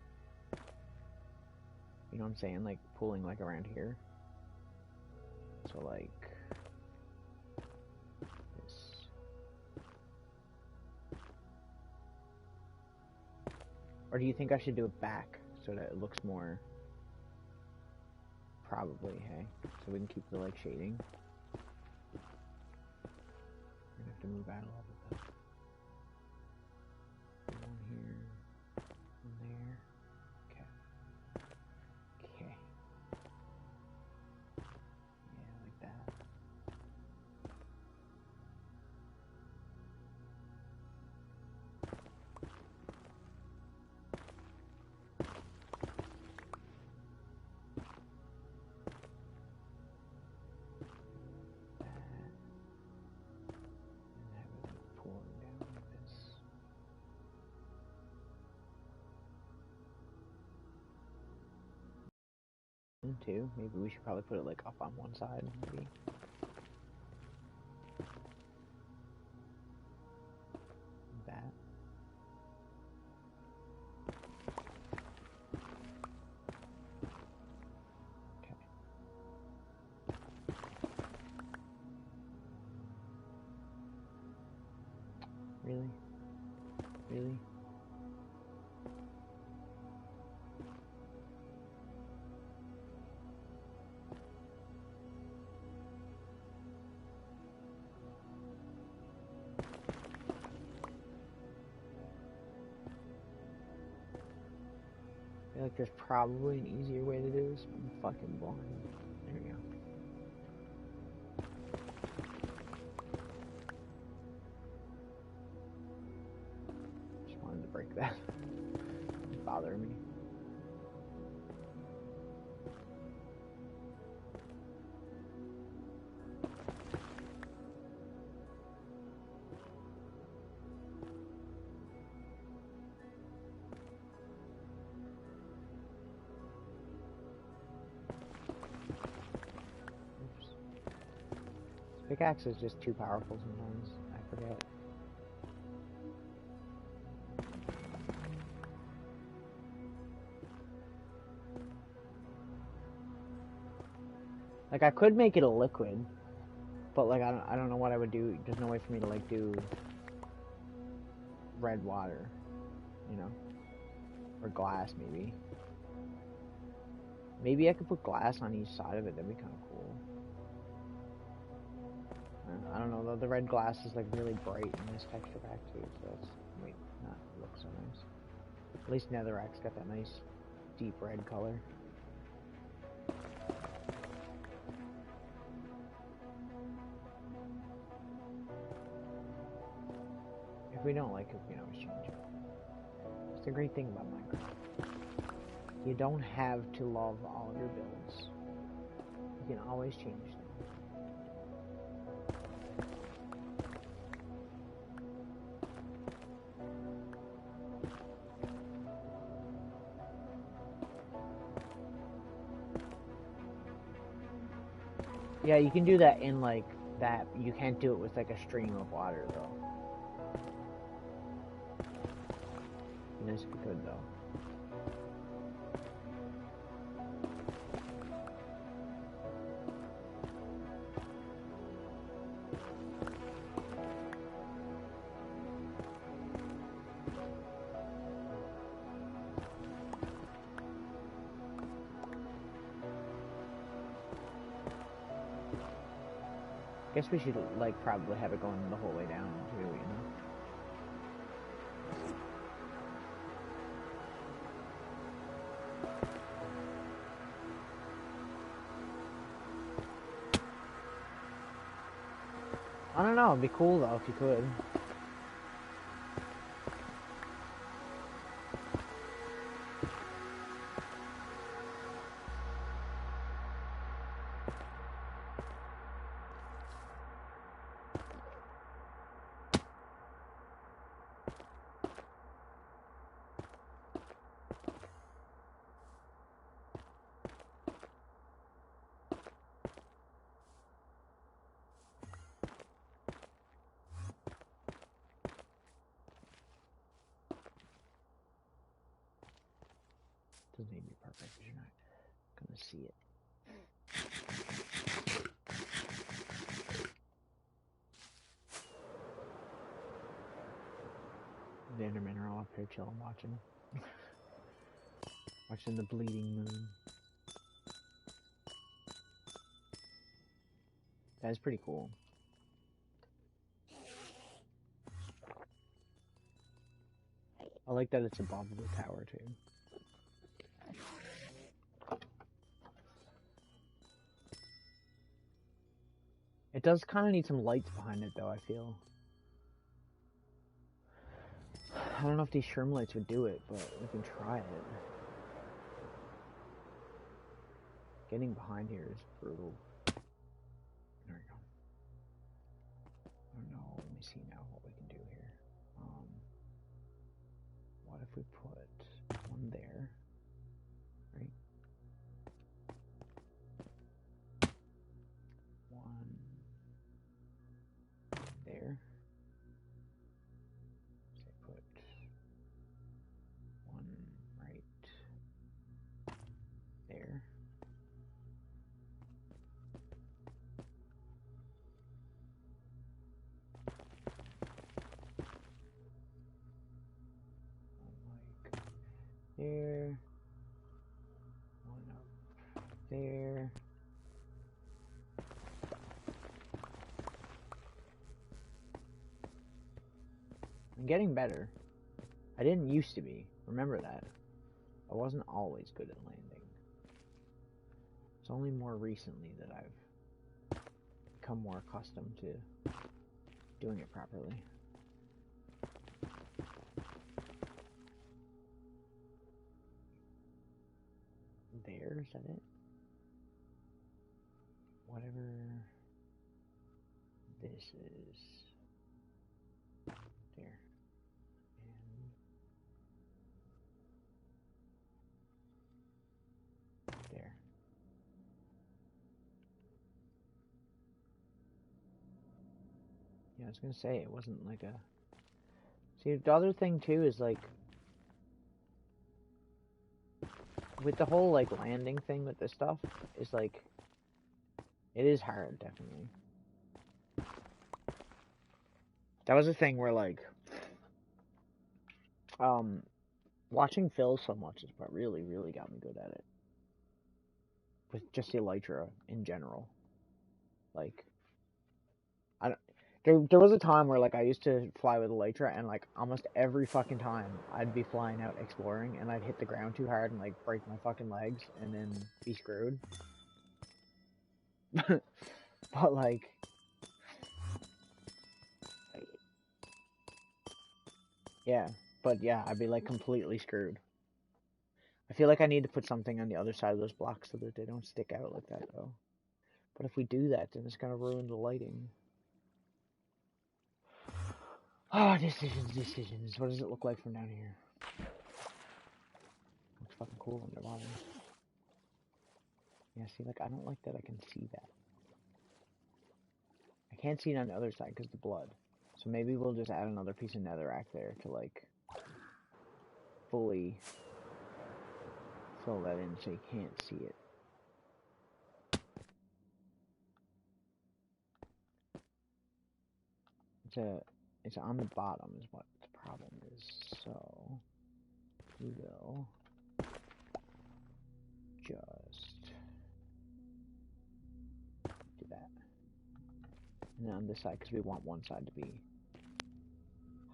You know what I'm saying? Like pooling like around here. So like this. Or do you think I should do it back so that it looks more? Probably, hey. So we can keep the like shading. We're gonna have to move out a little bit though. One here, one there. Okay. Okay. Yeah, like that. Too. Maybe we should probably put it like up on one side, maybe. That. Okay. Really? Really? I feel like there's probably an easier way to do this, but I'm fucking blind. There we go. Just wanted to break that. It's bothering me. Pickaxe is just too powerful sometimes. I forget. Like I could make it a liquid, but like I don't know what I would do. There's no way for me to like do red water, you know, or glass maybe. Maybe I could put glass on each side of it. That'd be kind of cool. I don't know though. The red glass is like really bright in this texture pack too, so it's might not look so nice. At least Netherrack's got that nice deep red color. If we don't like it, we can always change it. It's the great thing about Minecraft. You don't have to love all of your builds. You can always change them. Yeah, you can do that in like that. You can't do it with like a stream of water though. Nice if you could though. Guess we should like probably have it going the whole way down too, you know. I don't know, it'd be cool though if you could. Doesn't need to be perfect because you're not gonna see it. The Endermen are all up here chilling, watching the bleeding moon. That's pretty cool. I like that it's above the tower too. It does kind of need some lights behind it though, I feel. I don't know if these shroom lights would do it, but we can try it. Getting behind here is brutal. There we go. I don't know, let me see now what we can do here. What if we put one there, right? One there. So put one right there. There, one up there. I'm getting better. I didn't used to be. Remember that. I wasn't always good at landing. It's only more recently that I've become more accustomed to doing it properly. There, is that it? Whatever this is. There. And there. Yeah, I was gonna say, it wasn't like a... See, the other thing too is like... With the whole like landing thing with this stuff, is like... It is hard, definitely. That was a thing where like... Watching Phil so much is what really, really got me good at it. With just Elytra in general. Like... There was a time where like I used to fly with Elytra, and like almost every fucking time I'd be flying out exploring and I'd hit the ground too hard and like break my fucking legs and then be screwed. But like, yeah, but yeah, I'd be like completely screwed. I feel like I need to put something on the other side of those blocks so that they don't stick out like that though. But if we do that, then it's gonna ruin the lighting. Oh, decisions. What does it look like from down here? Looks fucking cool on the bottom. Yeah, see, like, I don't like that I can see that. I can't see it on the other side because of the blood. So maybe we'll just add another piece of netherrack there to, like, fully fill that in so you can't see it. It's on the bottom is what the problem is. So we will just do that. And then on this side, because we want one side to be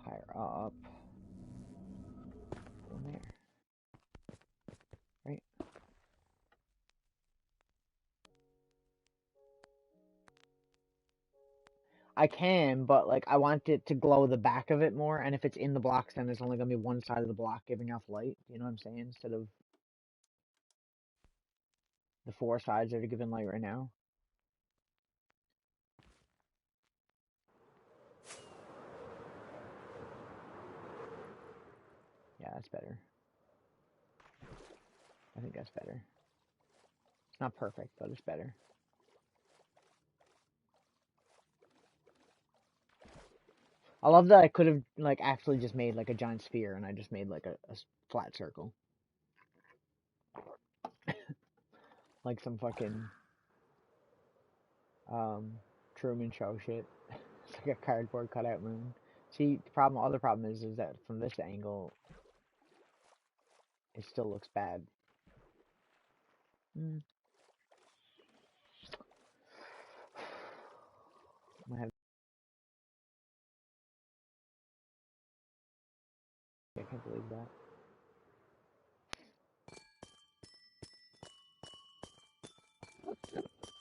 higher up, one there. Right? I can, but like I want it to glow the back of it more, and if it's in the blocks, then there's only gonna be one side of the block giving off light. You know what I'm saying? Instead of the four sides that are giving light right now. Yeah, that's better. I think that's better. It's not perfect, but it's better. I love that I could have like actually just made like a giant sphere, and I just made like a flat circle. Like some fucking Truman Show shit. It's like a cardboard cutout moon. See, the other problem is that from this angle, it still looks bad. Mm. I can't believe that.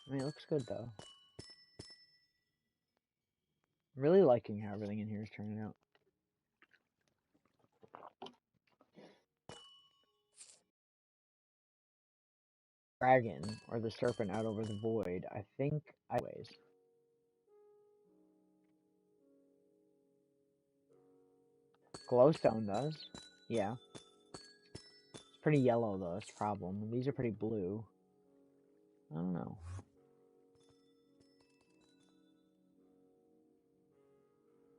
I mean, it looks good though. I'm really liking how everything in here is turning out. Dragon, or the serpent out over the void, I think, ways. Glowstone does. Yeah. It's pretty yellow though, that's the problem. These are pretty blue. I don't know.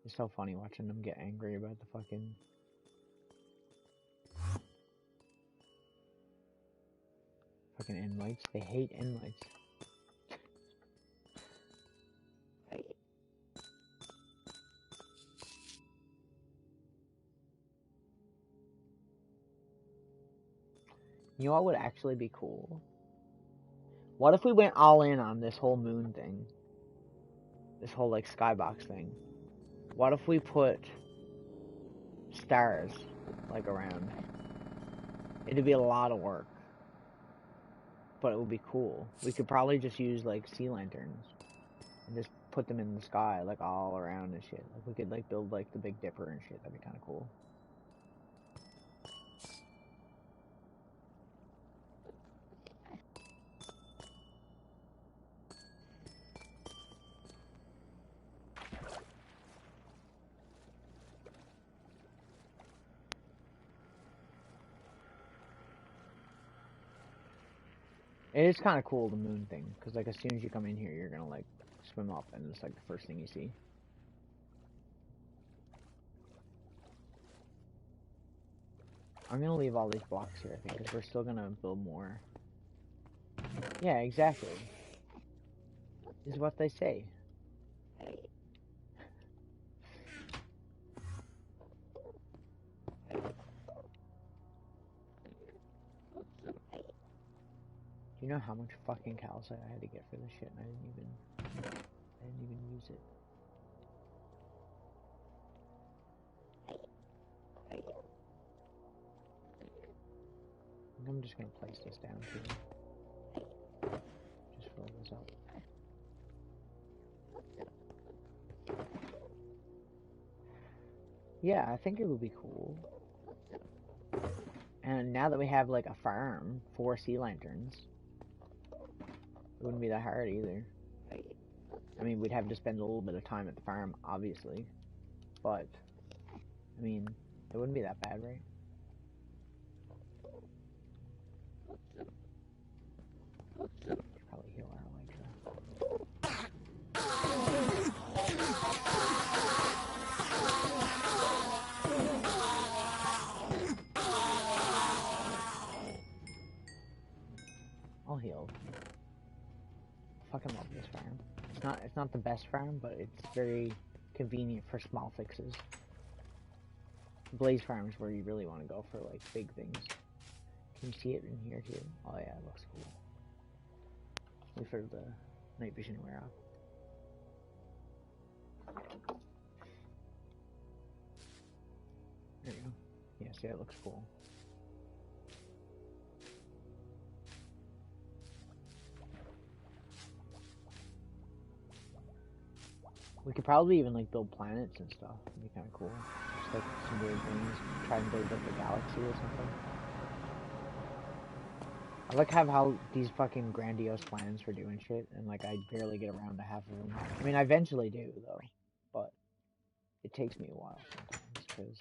It's so funny watching them get angry about the fucking... fucking end lights. They hate end lights. You know what would actually be cool? What if we went all in on this whole moon thing? This whole, like, skybox thing. What if we put stars, like, around? It'd be a lot of work. But it would be cool. We could probably just use, like, sea lanterns. And just put them in the sky, like, all around and shit. Like, we could, like, build, like, the Big Dipper and shit. That'd be kind of cool. It is kind of cool, the moon thing, because, like, as soon as you come in here, you're gonna, like, swim up, and it's, like, the first thing you see. I'm gonna leave all these blocks here, I think, because we're still gonna build more. Yeah, exactly. This is what they say. Do you know how much fucking calcite I had to get for this shit, and I didn't even use it. I'm just gonna place this down too. Just fill this up. Yeah, I think it would be cool. And now that we have, like, a farm for sea lanterns, it wouldn't be that hard either. I mean, we'd have to spend a little bit of time at the farm, obviously. But, I mean, it wouldn't be that bad, right? Should probably heal our Elytra. I'll heal. I fucking love this farm. It's not the best farm, but it's very convenient for small fixes. Blaze farm is where you really want to go for, like, big things. Can you see it in here too? Oh yeah, it looks cool. Wait for the night vision wear off. There you go. Yeah, see, that looks cool. We could probably even, like, build planets and stuff. It'd be kind of cool. Just, like, some weird things. Try and build, like, a galaxy or something. I like how these fucking grandiose plans for doing shit, and, like, I barely get around to half of them. I mean, I eventually do, though, but it takes me a while sometimes, because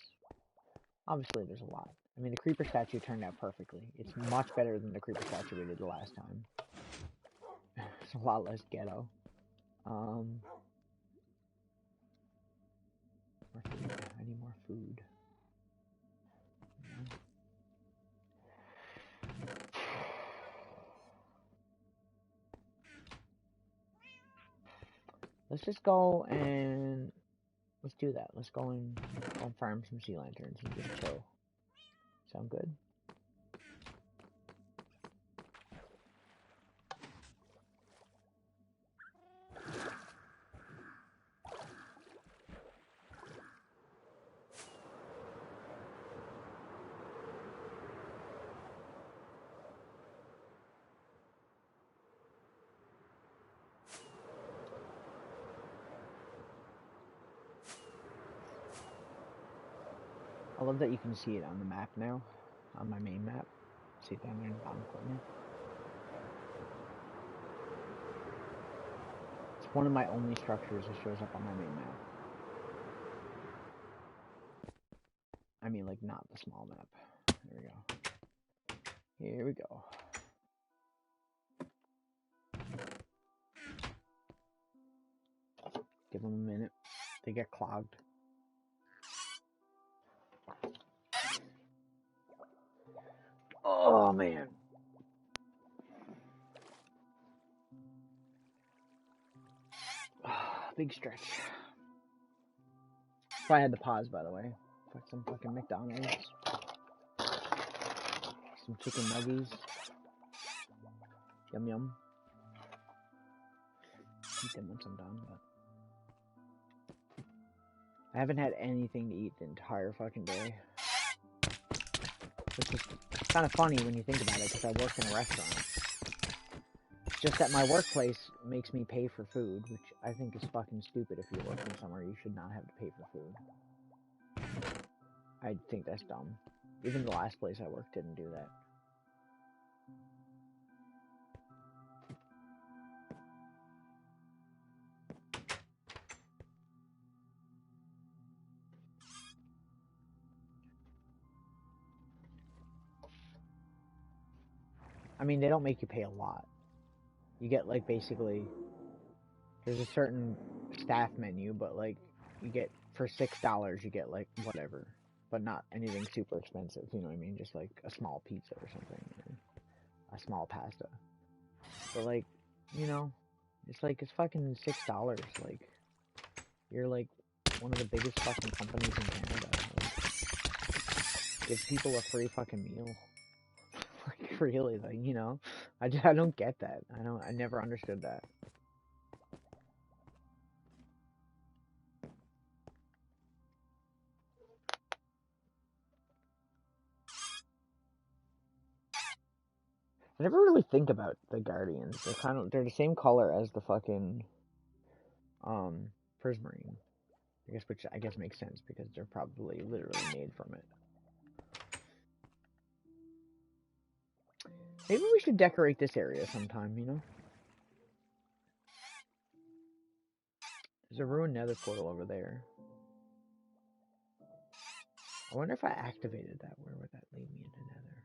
obviously there's a lot. I mean, the creeper statue turned out perfectly. It's much better than the creeper statue we did the last time. It's a lot less ghetto. More food. I need more food. let's just go and let's do that. Let's go and farm some sea lanterns and just chill. Sound good? I love that you can see it on the map now, on my main map. See it down there in the bottom corner. It's one of my only structures that shows up on my main map. I mean, like, not the small map. There we go. Here we go. Give them a minute. They get clogged. Oh, man. Big stretch. If I had to pause, by the way. Put some fucking McDonald's. Some chicken nuggies. Yum yum. Eat them once I'm done, but I haven't had anything to eat the entire fucking day. Which is kind of funny when you think about it, because I work in a restaurant. It's just that my workplace makes me pay for food, which I think is fucking stupid. If you're working somewhere, you should not have to pay for food. I think that's dumb. Even the last place I worked didn't do that. I mean, they don't make you pay a lot. You get, like, basically, there's a certain staff menu, but, like, you get, for $6, you get, like, whatever. But not anything super expensive, you know what I mean? Just, like, a small pizza or something, or a small pasta. But, like, you know, it's like, it's fucking $6, like, you're, like, one of the biggest fucking companies in Canada. Like, give people a free fucking meal. Like, really, like, you know? I don't get that. I never understood that. I never really think about the Guardians. They're the same color as the fucking Prismarine. Which I guess makes sense because they're probably literally made from it. Maybe we should decorate this area sometime, you know? There's a ruined nether portal over there. I wonder if I activated that, where would that lead me into nether?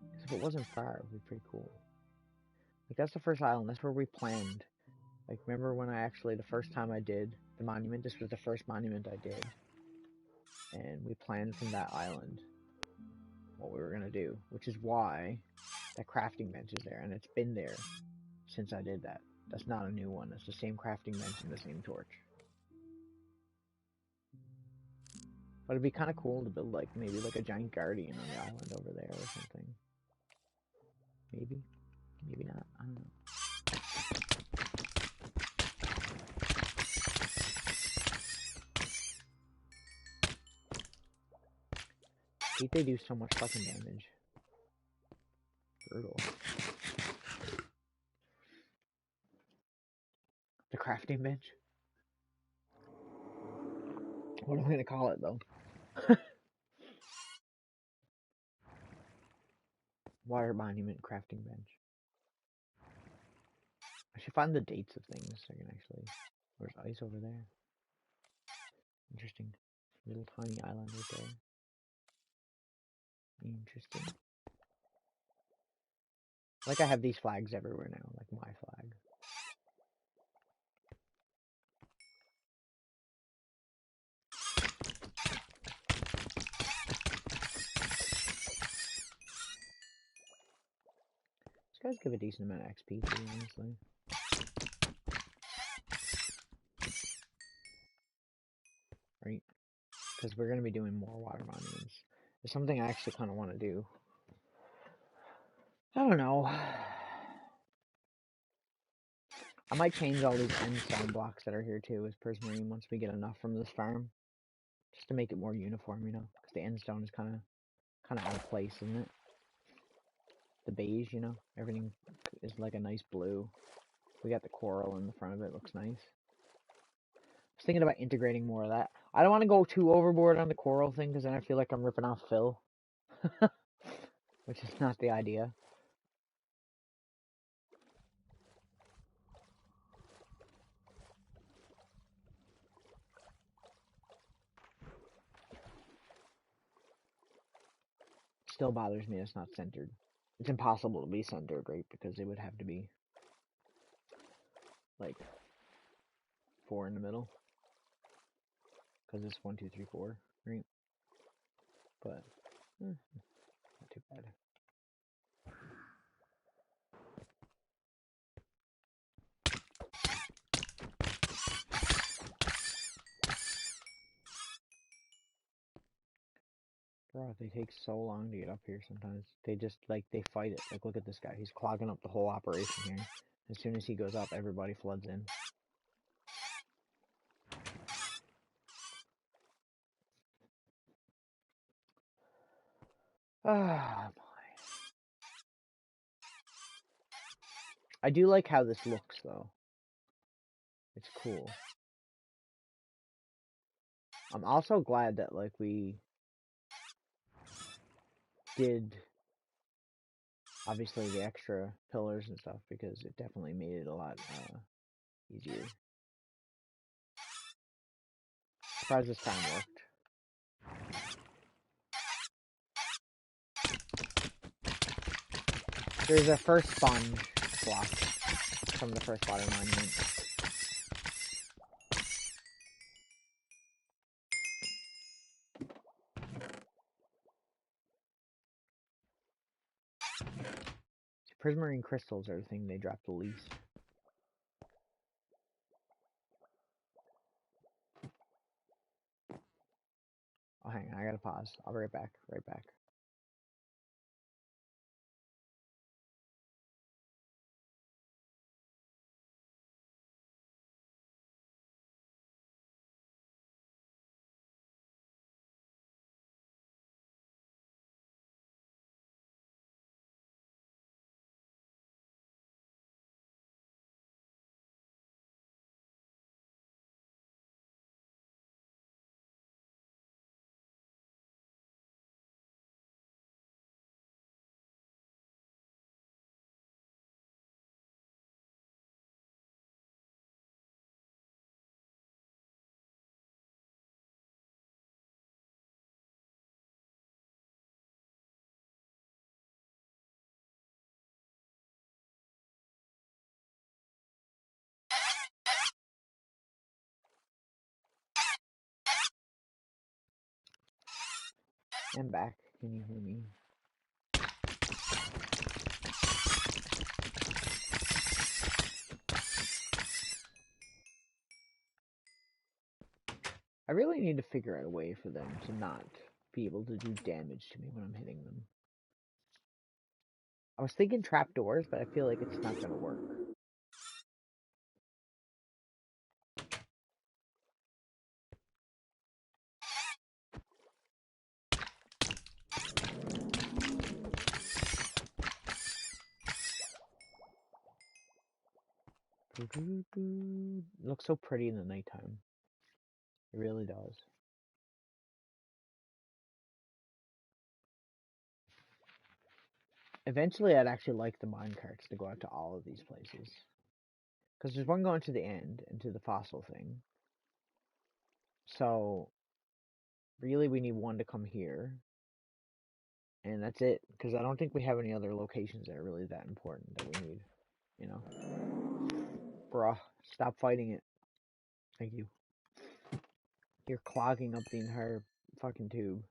Because if it wasn't far, it would be pretty cool. Like, that's the first island. That's where we planned. Like, remember when the first time I did the monument? This was the first monument I did. And we planned from that island what we were going to do. Which is why that crafting bench is there. And it's been there since I did that. That's not a new one. It's the same crafting bench and the same torch. But it'd be kind of cool to build, like, maybe like a giant guardian on the island over there or something. Maybe. Maybe not. I don't know. I think they do so much fucking damage. Brutal. The crafting bench? What am I gonna call it, though? Water monument crafting bench. I should find the dates of things so I can actually... There's ice over there. Interesting. Little tiny island right there. Interesting. Like, I have these flags everywhere now, like my flag. These guys give a decent amount of XP, too, honestly. because we're going to be doing more water monuments. It's something I actually kind of want to do. I don't know. I might change all these end stone blocks that are here too as Prismarine once we get enough from this farm, just to make it more uniform, you know, because the end stone is kind of out of place, isn't it? The beige, you know, everything is like a nice blue. We got the coral in the front of it, looks nice. I was thinking about integrating more of that. I don't want to go too overboard on the coral thing because then I feel like I'm ripping off Phil, which is not the idea. Still bothers me it's not centered. It's impossible to be centered, right? Because it would have to be like 4 in the middle. Because it's 1, 2, 3, 4, right? But not too bad. Bro, they take so long to get up here sometimes. They just, like, they fight it. Like, look at this guy. He's clogging up the whole operation here. As soon as he goes up, everybody floods in. Ah, boy. I do like how this looks, though. It's cool. I'm also glad that, like, we did, obviously, the extra pillars and stuff, because it definitely made it a lot easier. Surprised this time worked. There's a first sponge block from the first water monument. Prismarine crystals are the thing they drop the least. Oh, hang on, I gotta pause. I'll be right back. Right back. I'm back. Can you hear me? I really need to figure out a way for them to not be able to do damage to me when I'm hitting them. I was thinking trapdoors, but I feel like it's not gonna work. It looks so pretty in the nighttime. It really does. Eventually, I'd actually like the mine carts to go out to all of these places. Because there's one going to the end, and to the fossil thing. So, really, we need one to come here. And that's it. Because I don't think we have any other locations that are really that important that we need. You know? Bruh, stop fighting it. Thank you. You're clogging up the entire fucking tube.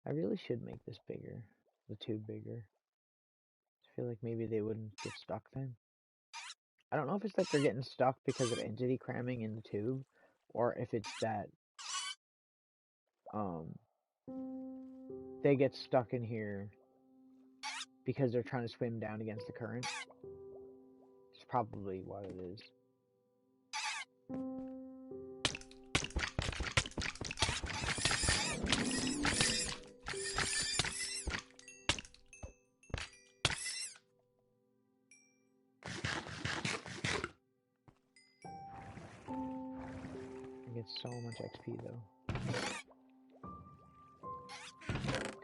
I really should make this bigger. The tube bigger. I feel like maybe they wouldn't get stuck then. I don't know if it's that they're getting stuck because of entity cramming in the tube, or if it's that they get stuck in here because they're trying to swim down against the current. It's probably what it is. I get so much XP though.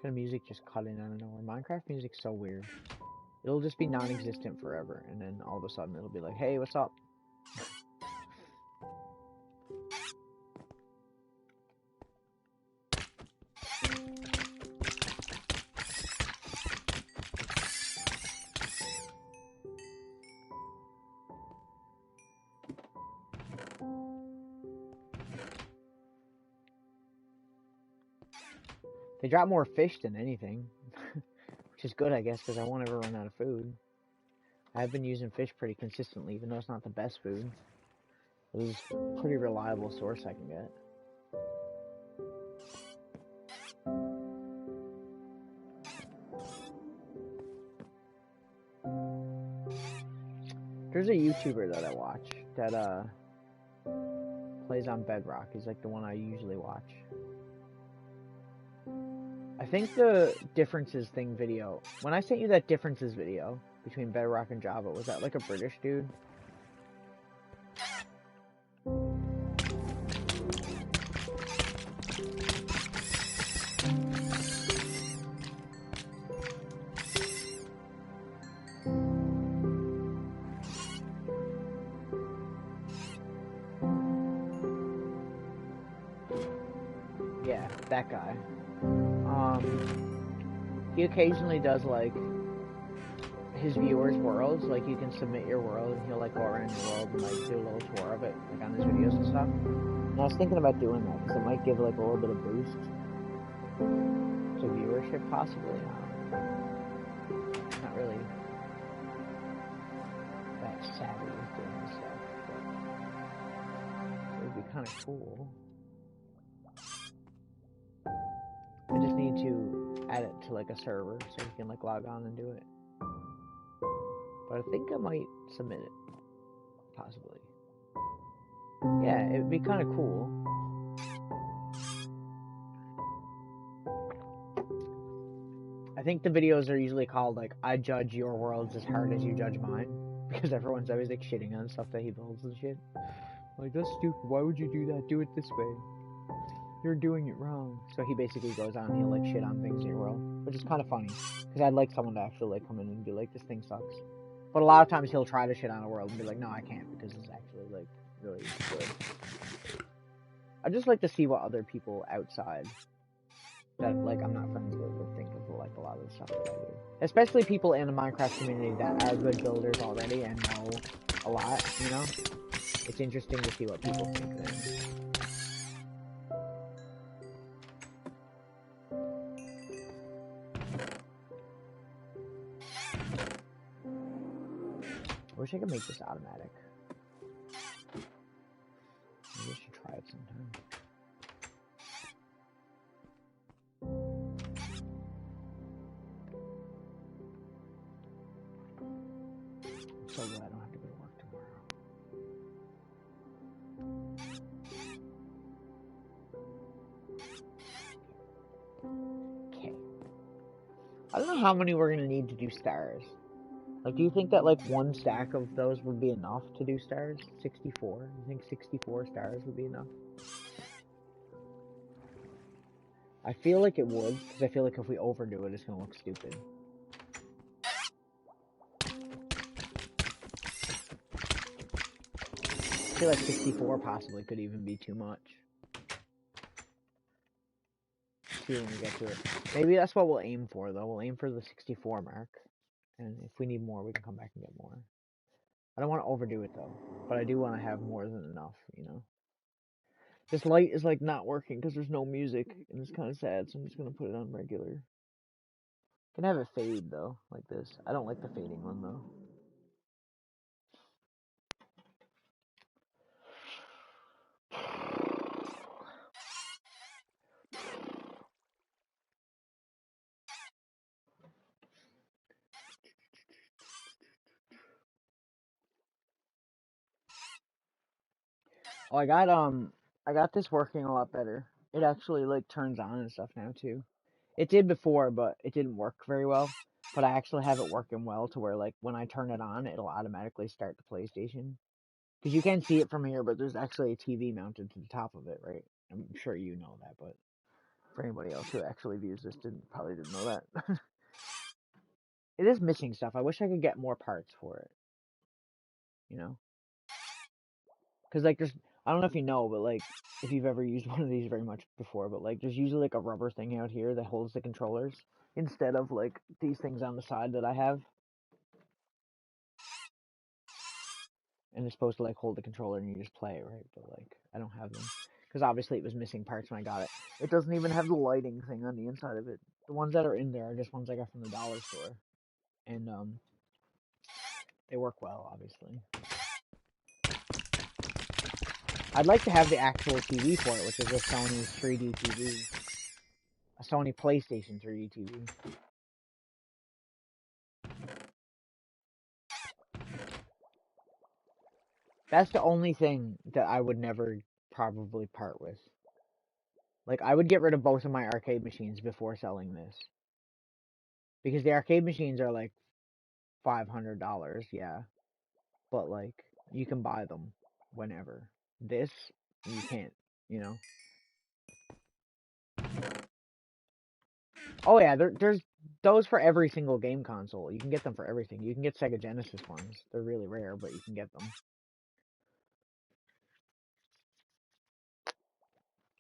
Kind of music just cut in out of nowhere. Minecraft music's so weird. It'll just be non-existent forever, and then all of a sudden it'll be like, hey, what's up? They drop more fish than anything, which is good, I guess, because I won't ever run out of food. I've been using fish pretty consistently, even though it's not the best food. It is a pretty reliable source I can get. There's a YouTuber that I watch that plays on Bedrock. He's like the one I usually watch. I think the differences thing video, when I sent you that differences video between Bedrock and Java, was that like a British dude? Yeah, that guy. He occasionally does like his viewers' worlds, like you can submit your world and he'll like go around your world and like do a little tour of it, like on his videos and stuff. And I was thinking about doing that because it might give like a little bit of boost to viewership, possibly. Not really that savvy with doing this stuff, but it would be kind of cool. I just need to add it to like a server so you can like log on and do it. But I think I might submit it, possibly. Yeah, it would be kind of cool. I think the videos are usually called like, I judge your worlds as hard as you judge mine. Because everyone's always like shitting on stuff that he builds and shit. Like, that's stupid, why would you do that? Do it this way. You're doing it wrong. So he basically goes on and he'll like shit on things in your world. Which is kind of funny. Because I'd like someone to actually like come in and be like, this thing sucks. But a lot of times he'll try to shit on a world and be like, no, I can't because it's actually like really good. I just like to see what other people outside that like I'm not friends with would think of like a lot of the stuff that I do. Especially people in the Minecraft community that are good builders already and know a lot, you know? It's interesting to see what people think then. I wish I could make this automatic. Maybe I should try it sometime. I'm so glad I don't have to go to work tomorrow. Okay. I don't know how many we're gonna need to do stars. Like, do you think that, like, one stack of those would be enough to do stars? 64? You think 64 stars would be enough? I feel like it would, because I feel like if we overdo it, it's gonna look stupid. I feel like 64 possibly could even be too much. See when we get to it. Maybe that's what we'll aim for, though. We'll aim for the 64 mark. And if we need more, we can come back and get more. I don't want to overdo it, though. But I do want to have more than enough, you know? This light is, like, not working because there's no music. And it's kind of sad, so I'm just going to put it on regular. Can have it fade, though, like this. I don't like the fading one, though. Oh, I got this working a lot better. It actually like turns on and stuff now too. It did before, but it didn't work very well. But I actually have it working well to where like when I turn it on, it'll automatically start the PlayStation. Because you can see it from here, but there's actually a TV mounted to the top of it, right? I'm sure you know that, but for anybody else who actually views this, probably didn't know that. It is missing stuff. I wish I could get more parts for it, you know? Because like there's, I don't know if you know, but like if you've ever used one of these very much before, but like there's usually like a rubber thing out here that holds the controllers instead of like these things on the side that I have, and it's supposed to like hold the controller and you just play it, right? But like I don't have them because obviously it was missing parts when I got it. It doesn't even have the lighting thing on the inside of it. The ones that are in there are just ones I got from the dollar store, and they work well, obviously. I'd like to have the actual TV for it, which is a Sony 3D TV, a Sony PlayStation 3D TV. That's the only thing that I would never probably part with. Like, I would get rid of both of my arcade machines before selling this. Because the arcade machines are like $500, yeah. But, like, you can buy them whenever. This, you can't, you know? Oh, yeah, there's those for every single game console. You can get them for everything. You can get Sega Genesis ones. They're really rare, but you can get them.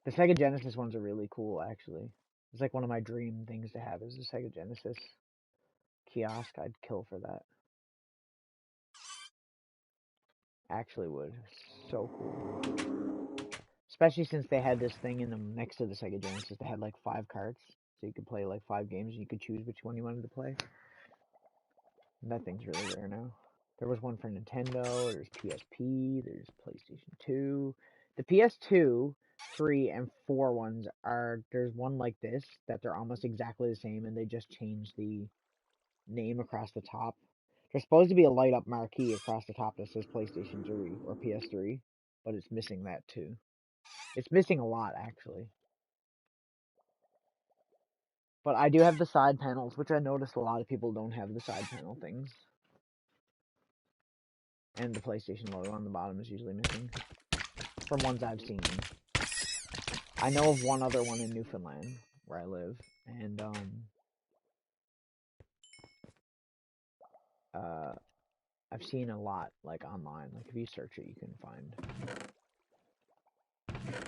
The Sega Genesis ones are really cool, actually. It's like one of my dream things to have is a Sega Genesis kiosk. I'd kill for that. Actually would. So cool. Especially since they had this thing in them next to the Sega Genesis. They had like 5 carts. So you could play like 5 games and you could choose which one you wanted to play. And that thing's really rare now. There was one for Nintendo, there's PSP, there's PlayStation 2. The PS2, 3, and 4 ones are, there's one like this, that they're almost exactly the same, and they just changed the name across the top. There's supposed to be a light up marquee across the top that says PlayStation 3 or PS3, but it's missing that too. It's missing a lot, actually. But I do have the side panels, which I noticed a lot of people don't have the side panel things. And the PlayStation logo on the bottom is usually missing. From ones I've seen. I know of one other one in Newfoundland, where I live, and I've seen a lot, like, online. Like, if you search it, you can find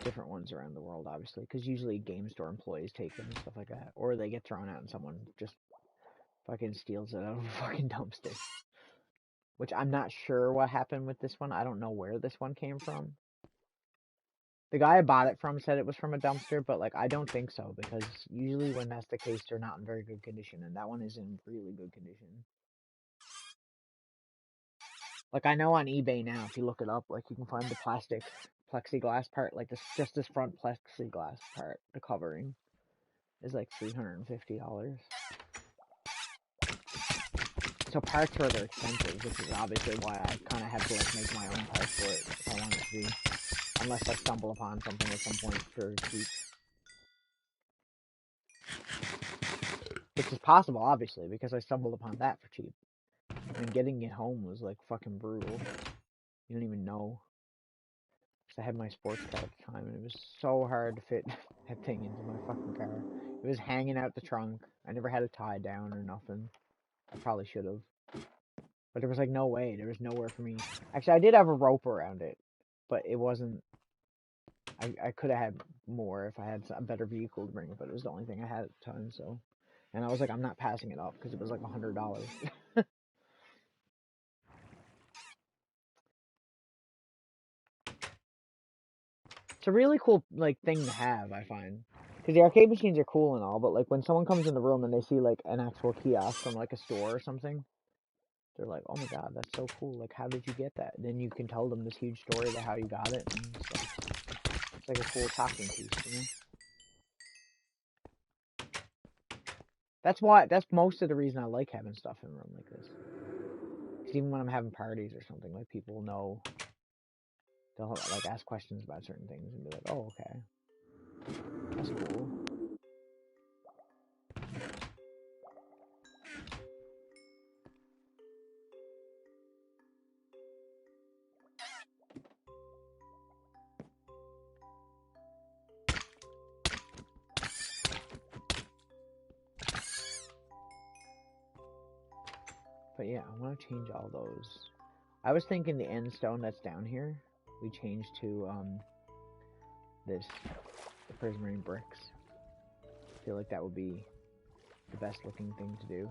different ones around the world, obviously, because usually game store employees take them and stuff like that, or they get thrown out and someone just fucking steals it out of a fucking dumpster. Which I'm not sure what happened with this one. I don't know where this one came from. The guy I bought it from said it was from a dumpster, but like I don't think so because usually when that's the case, they're not in very good condition, and that one is in really good condition. Like I know on eBay now, if you look it up, like you can find the plastic plexiglass part, like this just this front plexiglass part, the covering is like $350. So parts for it are expensive, which is obviously why I kind of have to like make my own parts for it if I want it to be, unless I stumble upon something at some point for cheap. Which is possible, obviously, because I stumbled upon that for cheap. And getting it home was like fucking brutal. You don't even know. Because I had my sports car at the time, and it was so hard to fit that thing into my fucking car. It was hanging out the trunk. I never had it tied down or nothing. I probably should have. But there was like no way. There was nowhere for me. Actually, I did have a rope around it, but it wasn't. I could have had more if I had a better vehicle to bring it, but it was the only thing I had at the time, so. And I was like, I'm not passing it up because it was like $100. It's a really cool like thing to have, I find. Because the arcade machines are cool and all, but like when someone comes in the room and they see like an actual kiosk from like a store or something, they're like, "Oh my god, that's so cool! Like, how did you get that?" And then you can tell them this huge story about how you got it and stuff. It's like a cool talking piece, you know. That's most of the reason I like having stuff in a room like this. Because even when I'm having parties or something, like people know They'll like ask questions about certain things and be like, "Oh, okay, that's cool." But yeah, I want to change all those. I was thinking the end stone that's down here, we change to the prismarine bricks. I feel like that would be the best looking thing to do.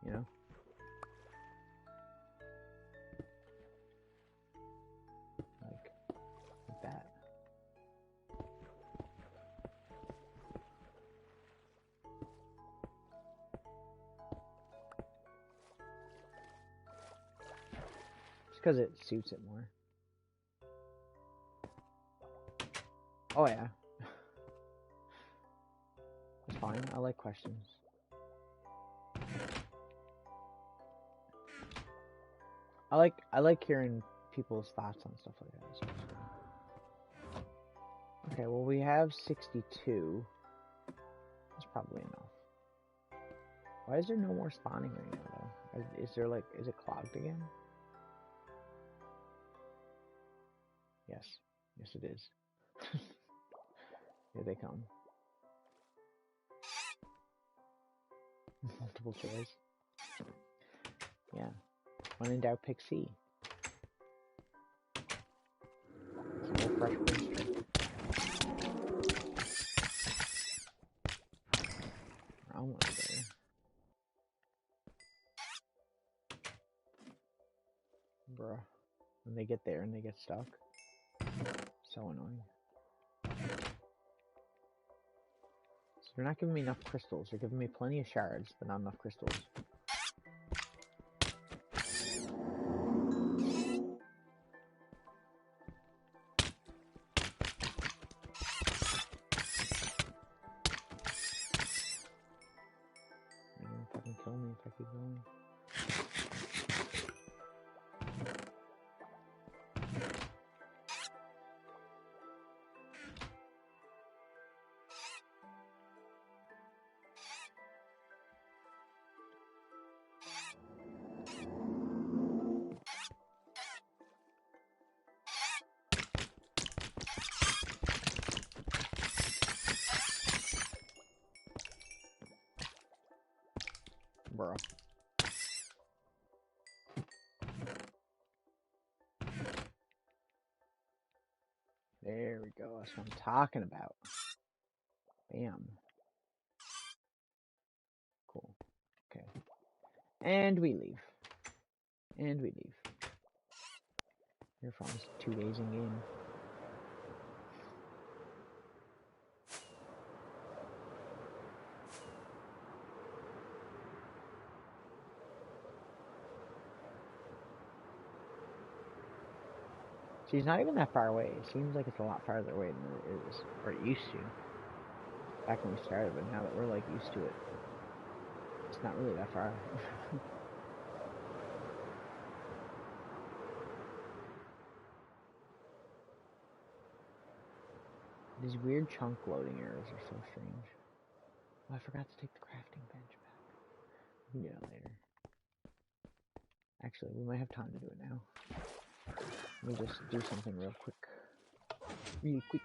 You know? Like that. Just because it suits it more. Oh yeah. That's fine. I like questions. I like hearing people's thoughts on stuff like that. So okay, well we have 62. That's probably enough. Why is there no more spawning right now though? Is there like, is it clogged again? Yes. Yes it is. Here they come. Multiple choice. Yeah. When in doubt, pick C. Some more fresh pastry. Wrong one there. Bruh. When they get there and they get stuck. So annoying. So they're not giving me enough crystals. They're giving me plenty of shards, but not enough crystals. They're gonna fucking kill me if I keep going. Bro. There we go. That's what I'm talking about. Bam. Cool. Okay. And we leave. And we leave. You're from 2 days in game. She's not even that far away. It seems like it's a lot farther away than it is, or it used to. Back when we started, but now that we're like used to it, it's not really that far. These weird chunk loading errors are so strange. Oh, I forgot to take the crafting bench back. We can do that later. Actually, we might have time to do it now. Let me just do something real quick. Really quick.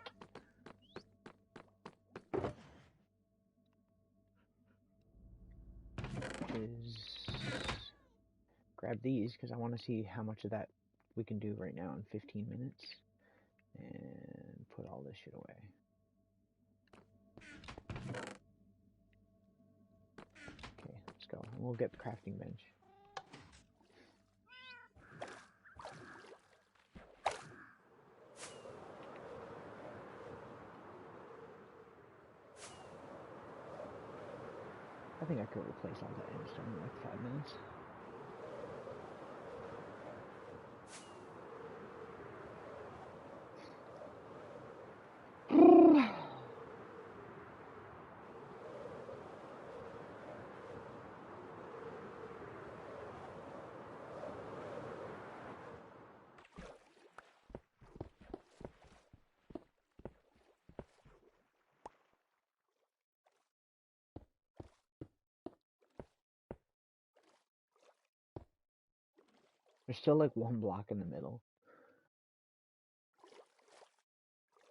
Grab these because I want to see how much of that we can do right now in 15 minutes. And put all this shit away. Okay, let's go. And we'll get the crafting bench. I think I could replace all that endstone in like 5 minutes. There's still like one block in the middle,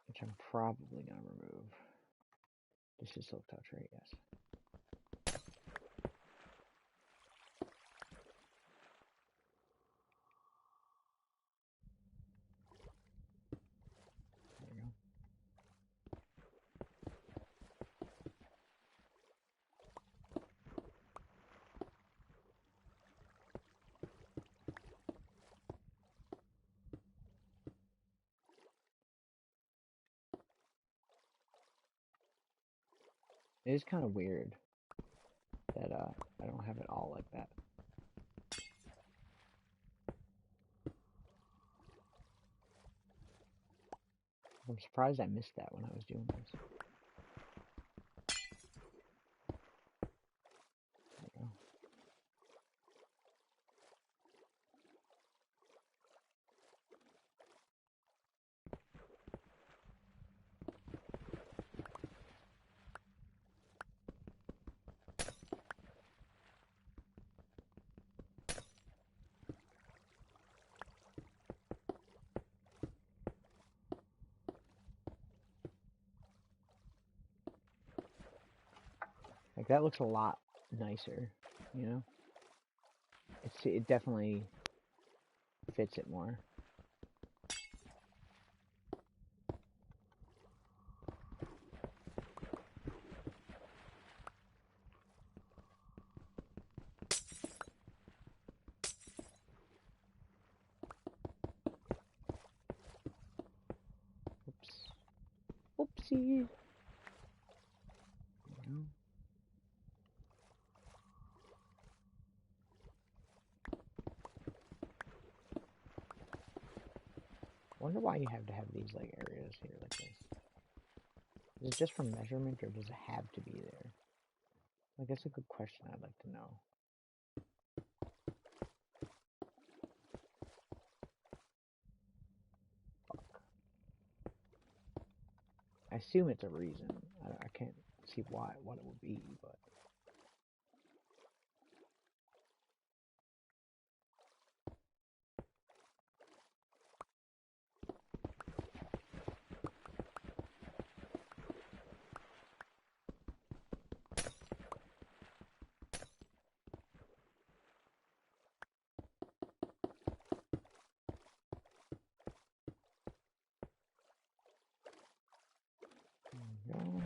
which I'm probably gonna remove. This is Silk Touch, right? Yes. There we go. It is kind of weird that I don't have it all like that. I'm surprised I missed that when I was doing this. There we go. Like that looks a lot nicer, you know? It definitely fits it more. Oops. Oopsie. Wonder why you have to have these like areas here like this. Is it just for measurement or does it have to be there? Like that's a good question I'd like to know. Fuck. I assume it's a reason. I can't see what it would be, but there we go.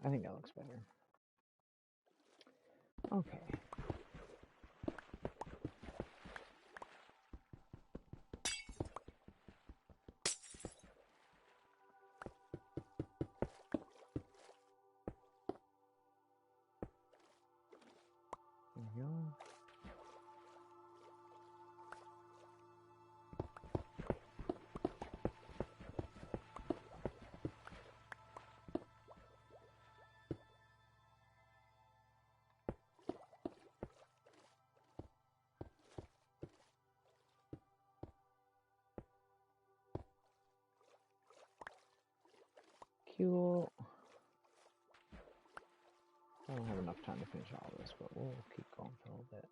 I think that looks better. Okay. There we go. Cool. I don't have enough time to finish all of this, but we'll keep going for a little bit.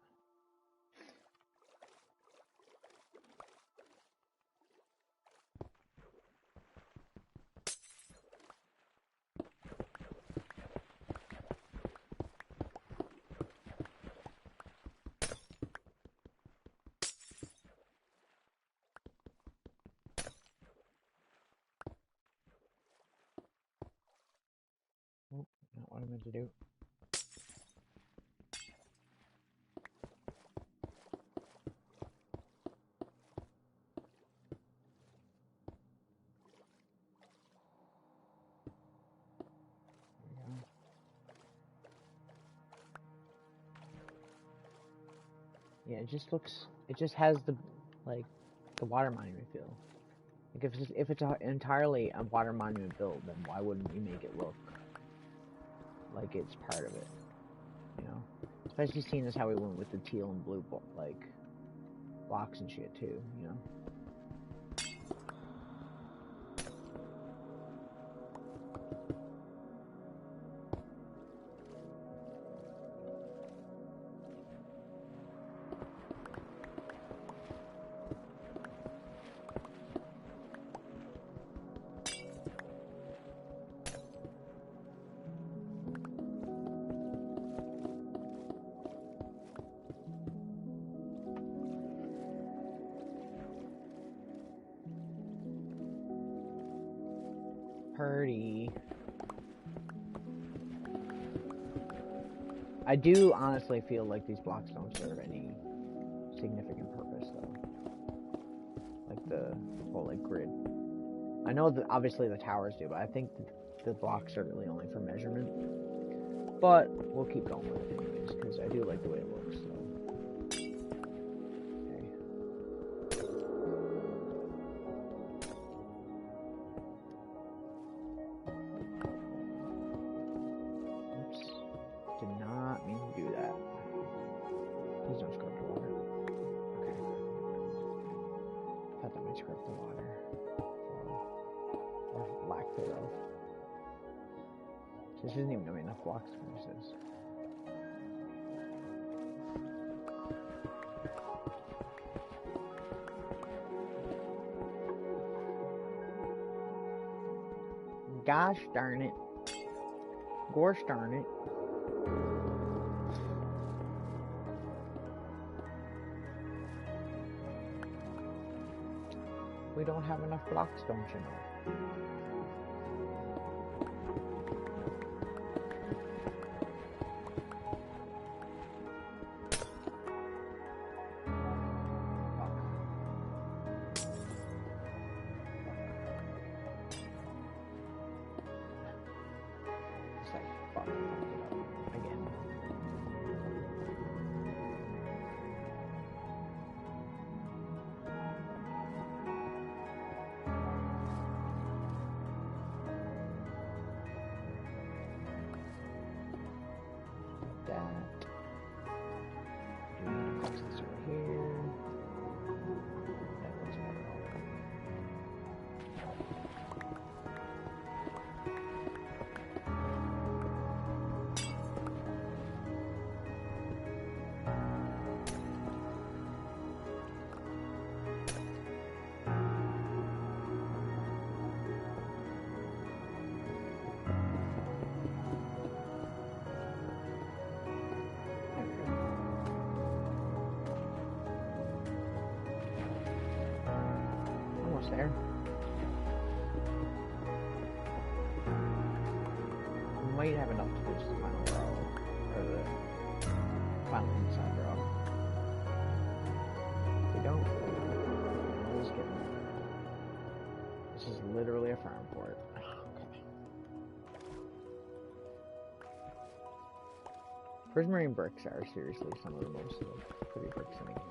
Oh, not what I meant to do. Yeah, it just looks. It just has the, like, the water monument feel. Like if it's entirely a water monument build, then why wouldn't you make it look like it's part of it? You know, especially seeing as how we went with the teal and blue like blocks and shit too. You know. Purdy. I do honestly feel like these blocks don't serve any significant purpose, though. Like the whole like grid. I know that obviously the towers do, but I think the blocks are really only for measurement. But we'll keep going with it anyways, because I do like the way it looks. So. This isn't even gonna be enough blocks to finish this. Gosh darn it. Gosh darn it. We don't have enough blocks, don't you know? There. We might have enough to finish the final row, or the final inside row. If we don't, we'll just get this is literally a farm port. Okay. Prismarine bricks are seriously some of the most pretty bricks in the game.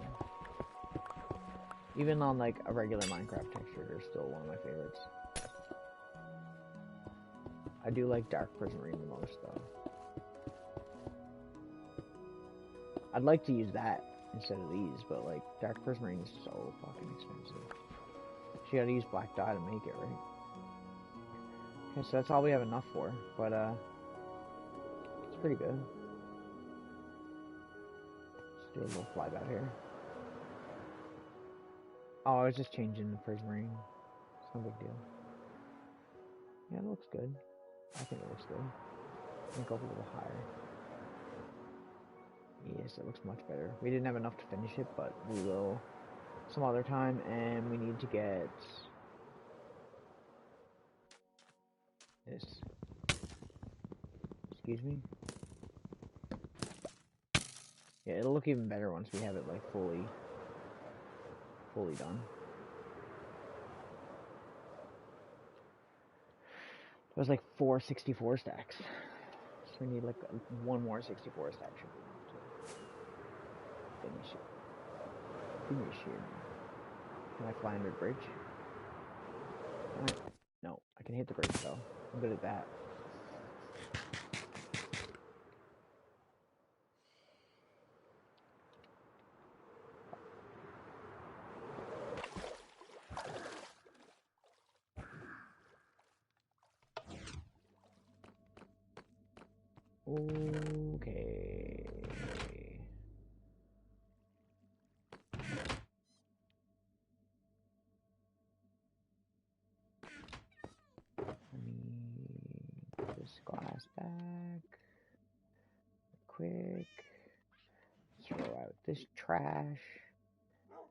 Even on like a regular Minecraft texture, they're still one of my favorites. I do like dark prismarine the most though. I'd like to use that instead of these, but like dark prismarine is so fucking expensive. So you gotta use black dye to make it, right? Okay, so that's all we have enough for, but it's pretty good. Let's do a little flyback here. Oh, I was just changing the prismarine. It's no big deal. Yeah, it looks good. I think it looks good. I think go up a little higher. Yes, it looks much better. We didn't have enough to finish it, but we will some other time, and we need to get this. Excuse me? Yeah, it'll look even better once we have it like fully done. It was like 4 64 stacks. So we need like one more 64 stack should be enough to finish it. mission. Can I fly under the bridge? No, I can hit the bridge though. I'm good at that. Okay. Let me put this glass back. Quick. Throw out this trash.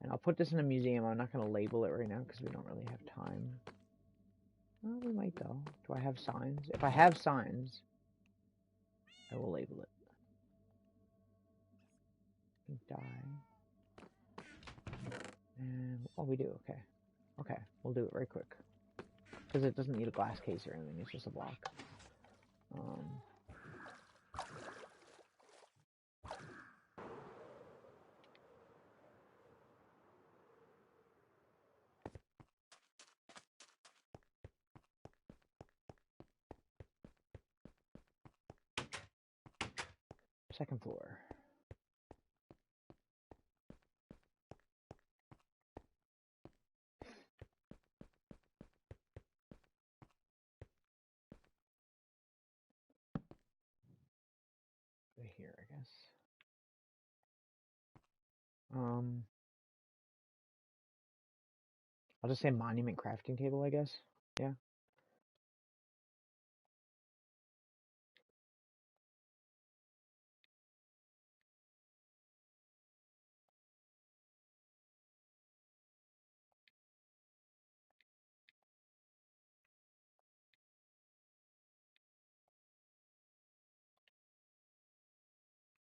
And I'll put this in a museum. I'm not going to label it right now because we don't really have time. Well, we might though. Do I have signs? If I have signs, I will label it. Die. And, oh, we do, okay. Okay, we'll do it very quick. Because it doesn't need a glass case or anything, it's just a block. Second floor. Here, I guess. I'll just say monument crafting table, I guess. Yeah.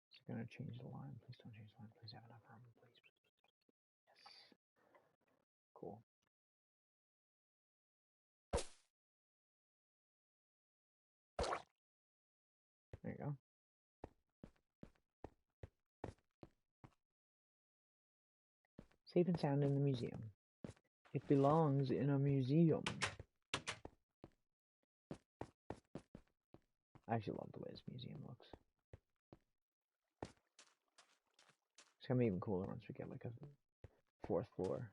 It's gonna change the line. Please don't change the line. Please have enough room. Please. Yes. Cool. There you go. Safe and sound in the museum. It belongs in a museum. I actually love the way this museum looks. It's gonna be even cooler once we get like a 4th floor.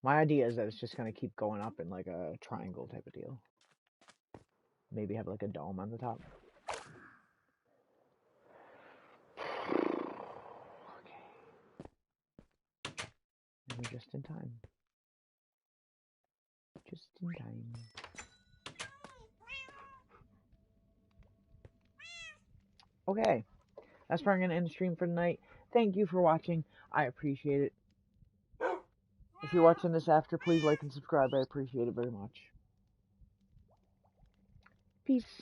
My idea is that it's just gonna keep going up in like a triangle type of deal. Maybe have like a dome on the top. Okay. And we're just in time. Just in time. Okay. That's probably gonna end the stream for tonight. Thank you for watching. I appreciate it. If you're watching this after, please like and subscribe. I appreciate it very much. Peace.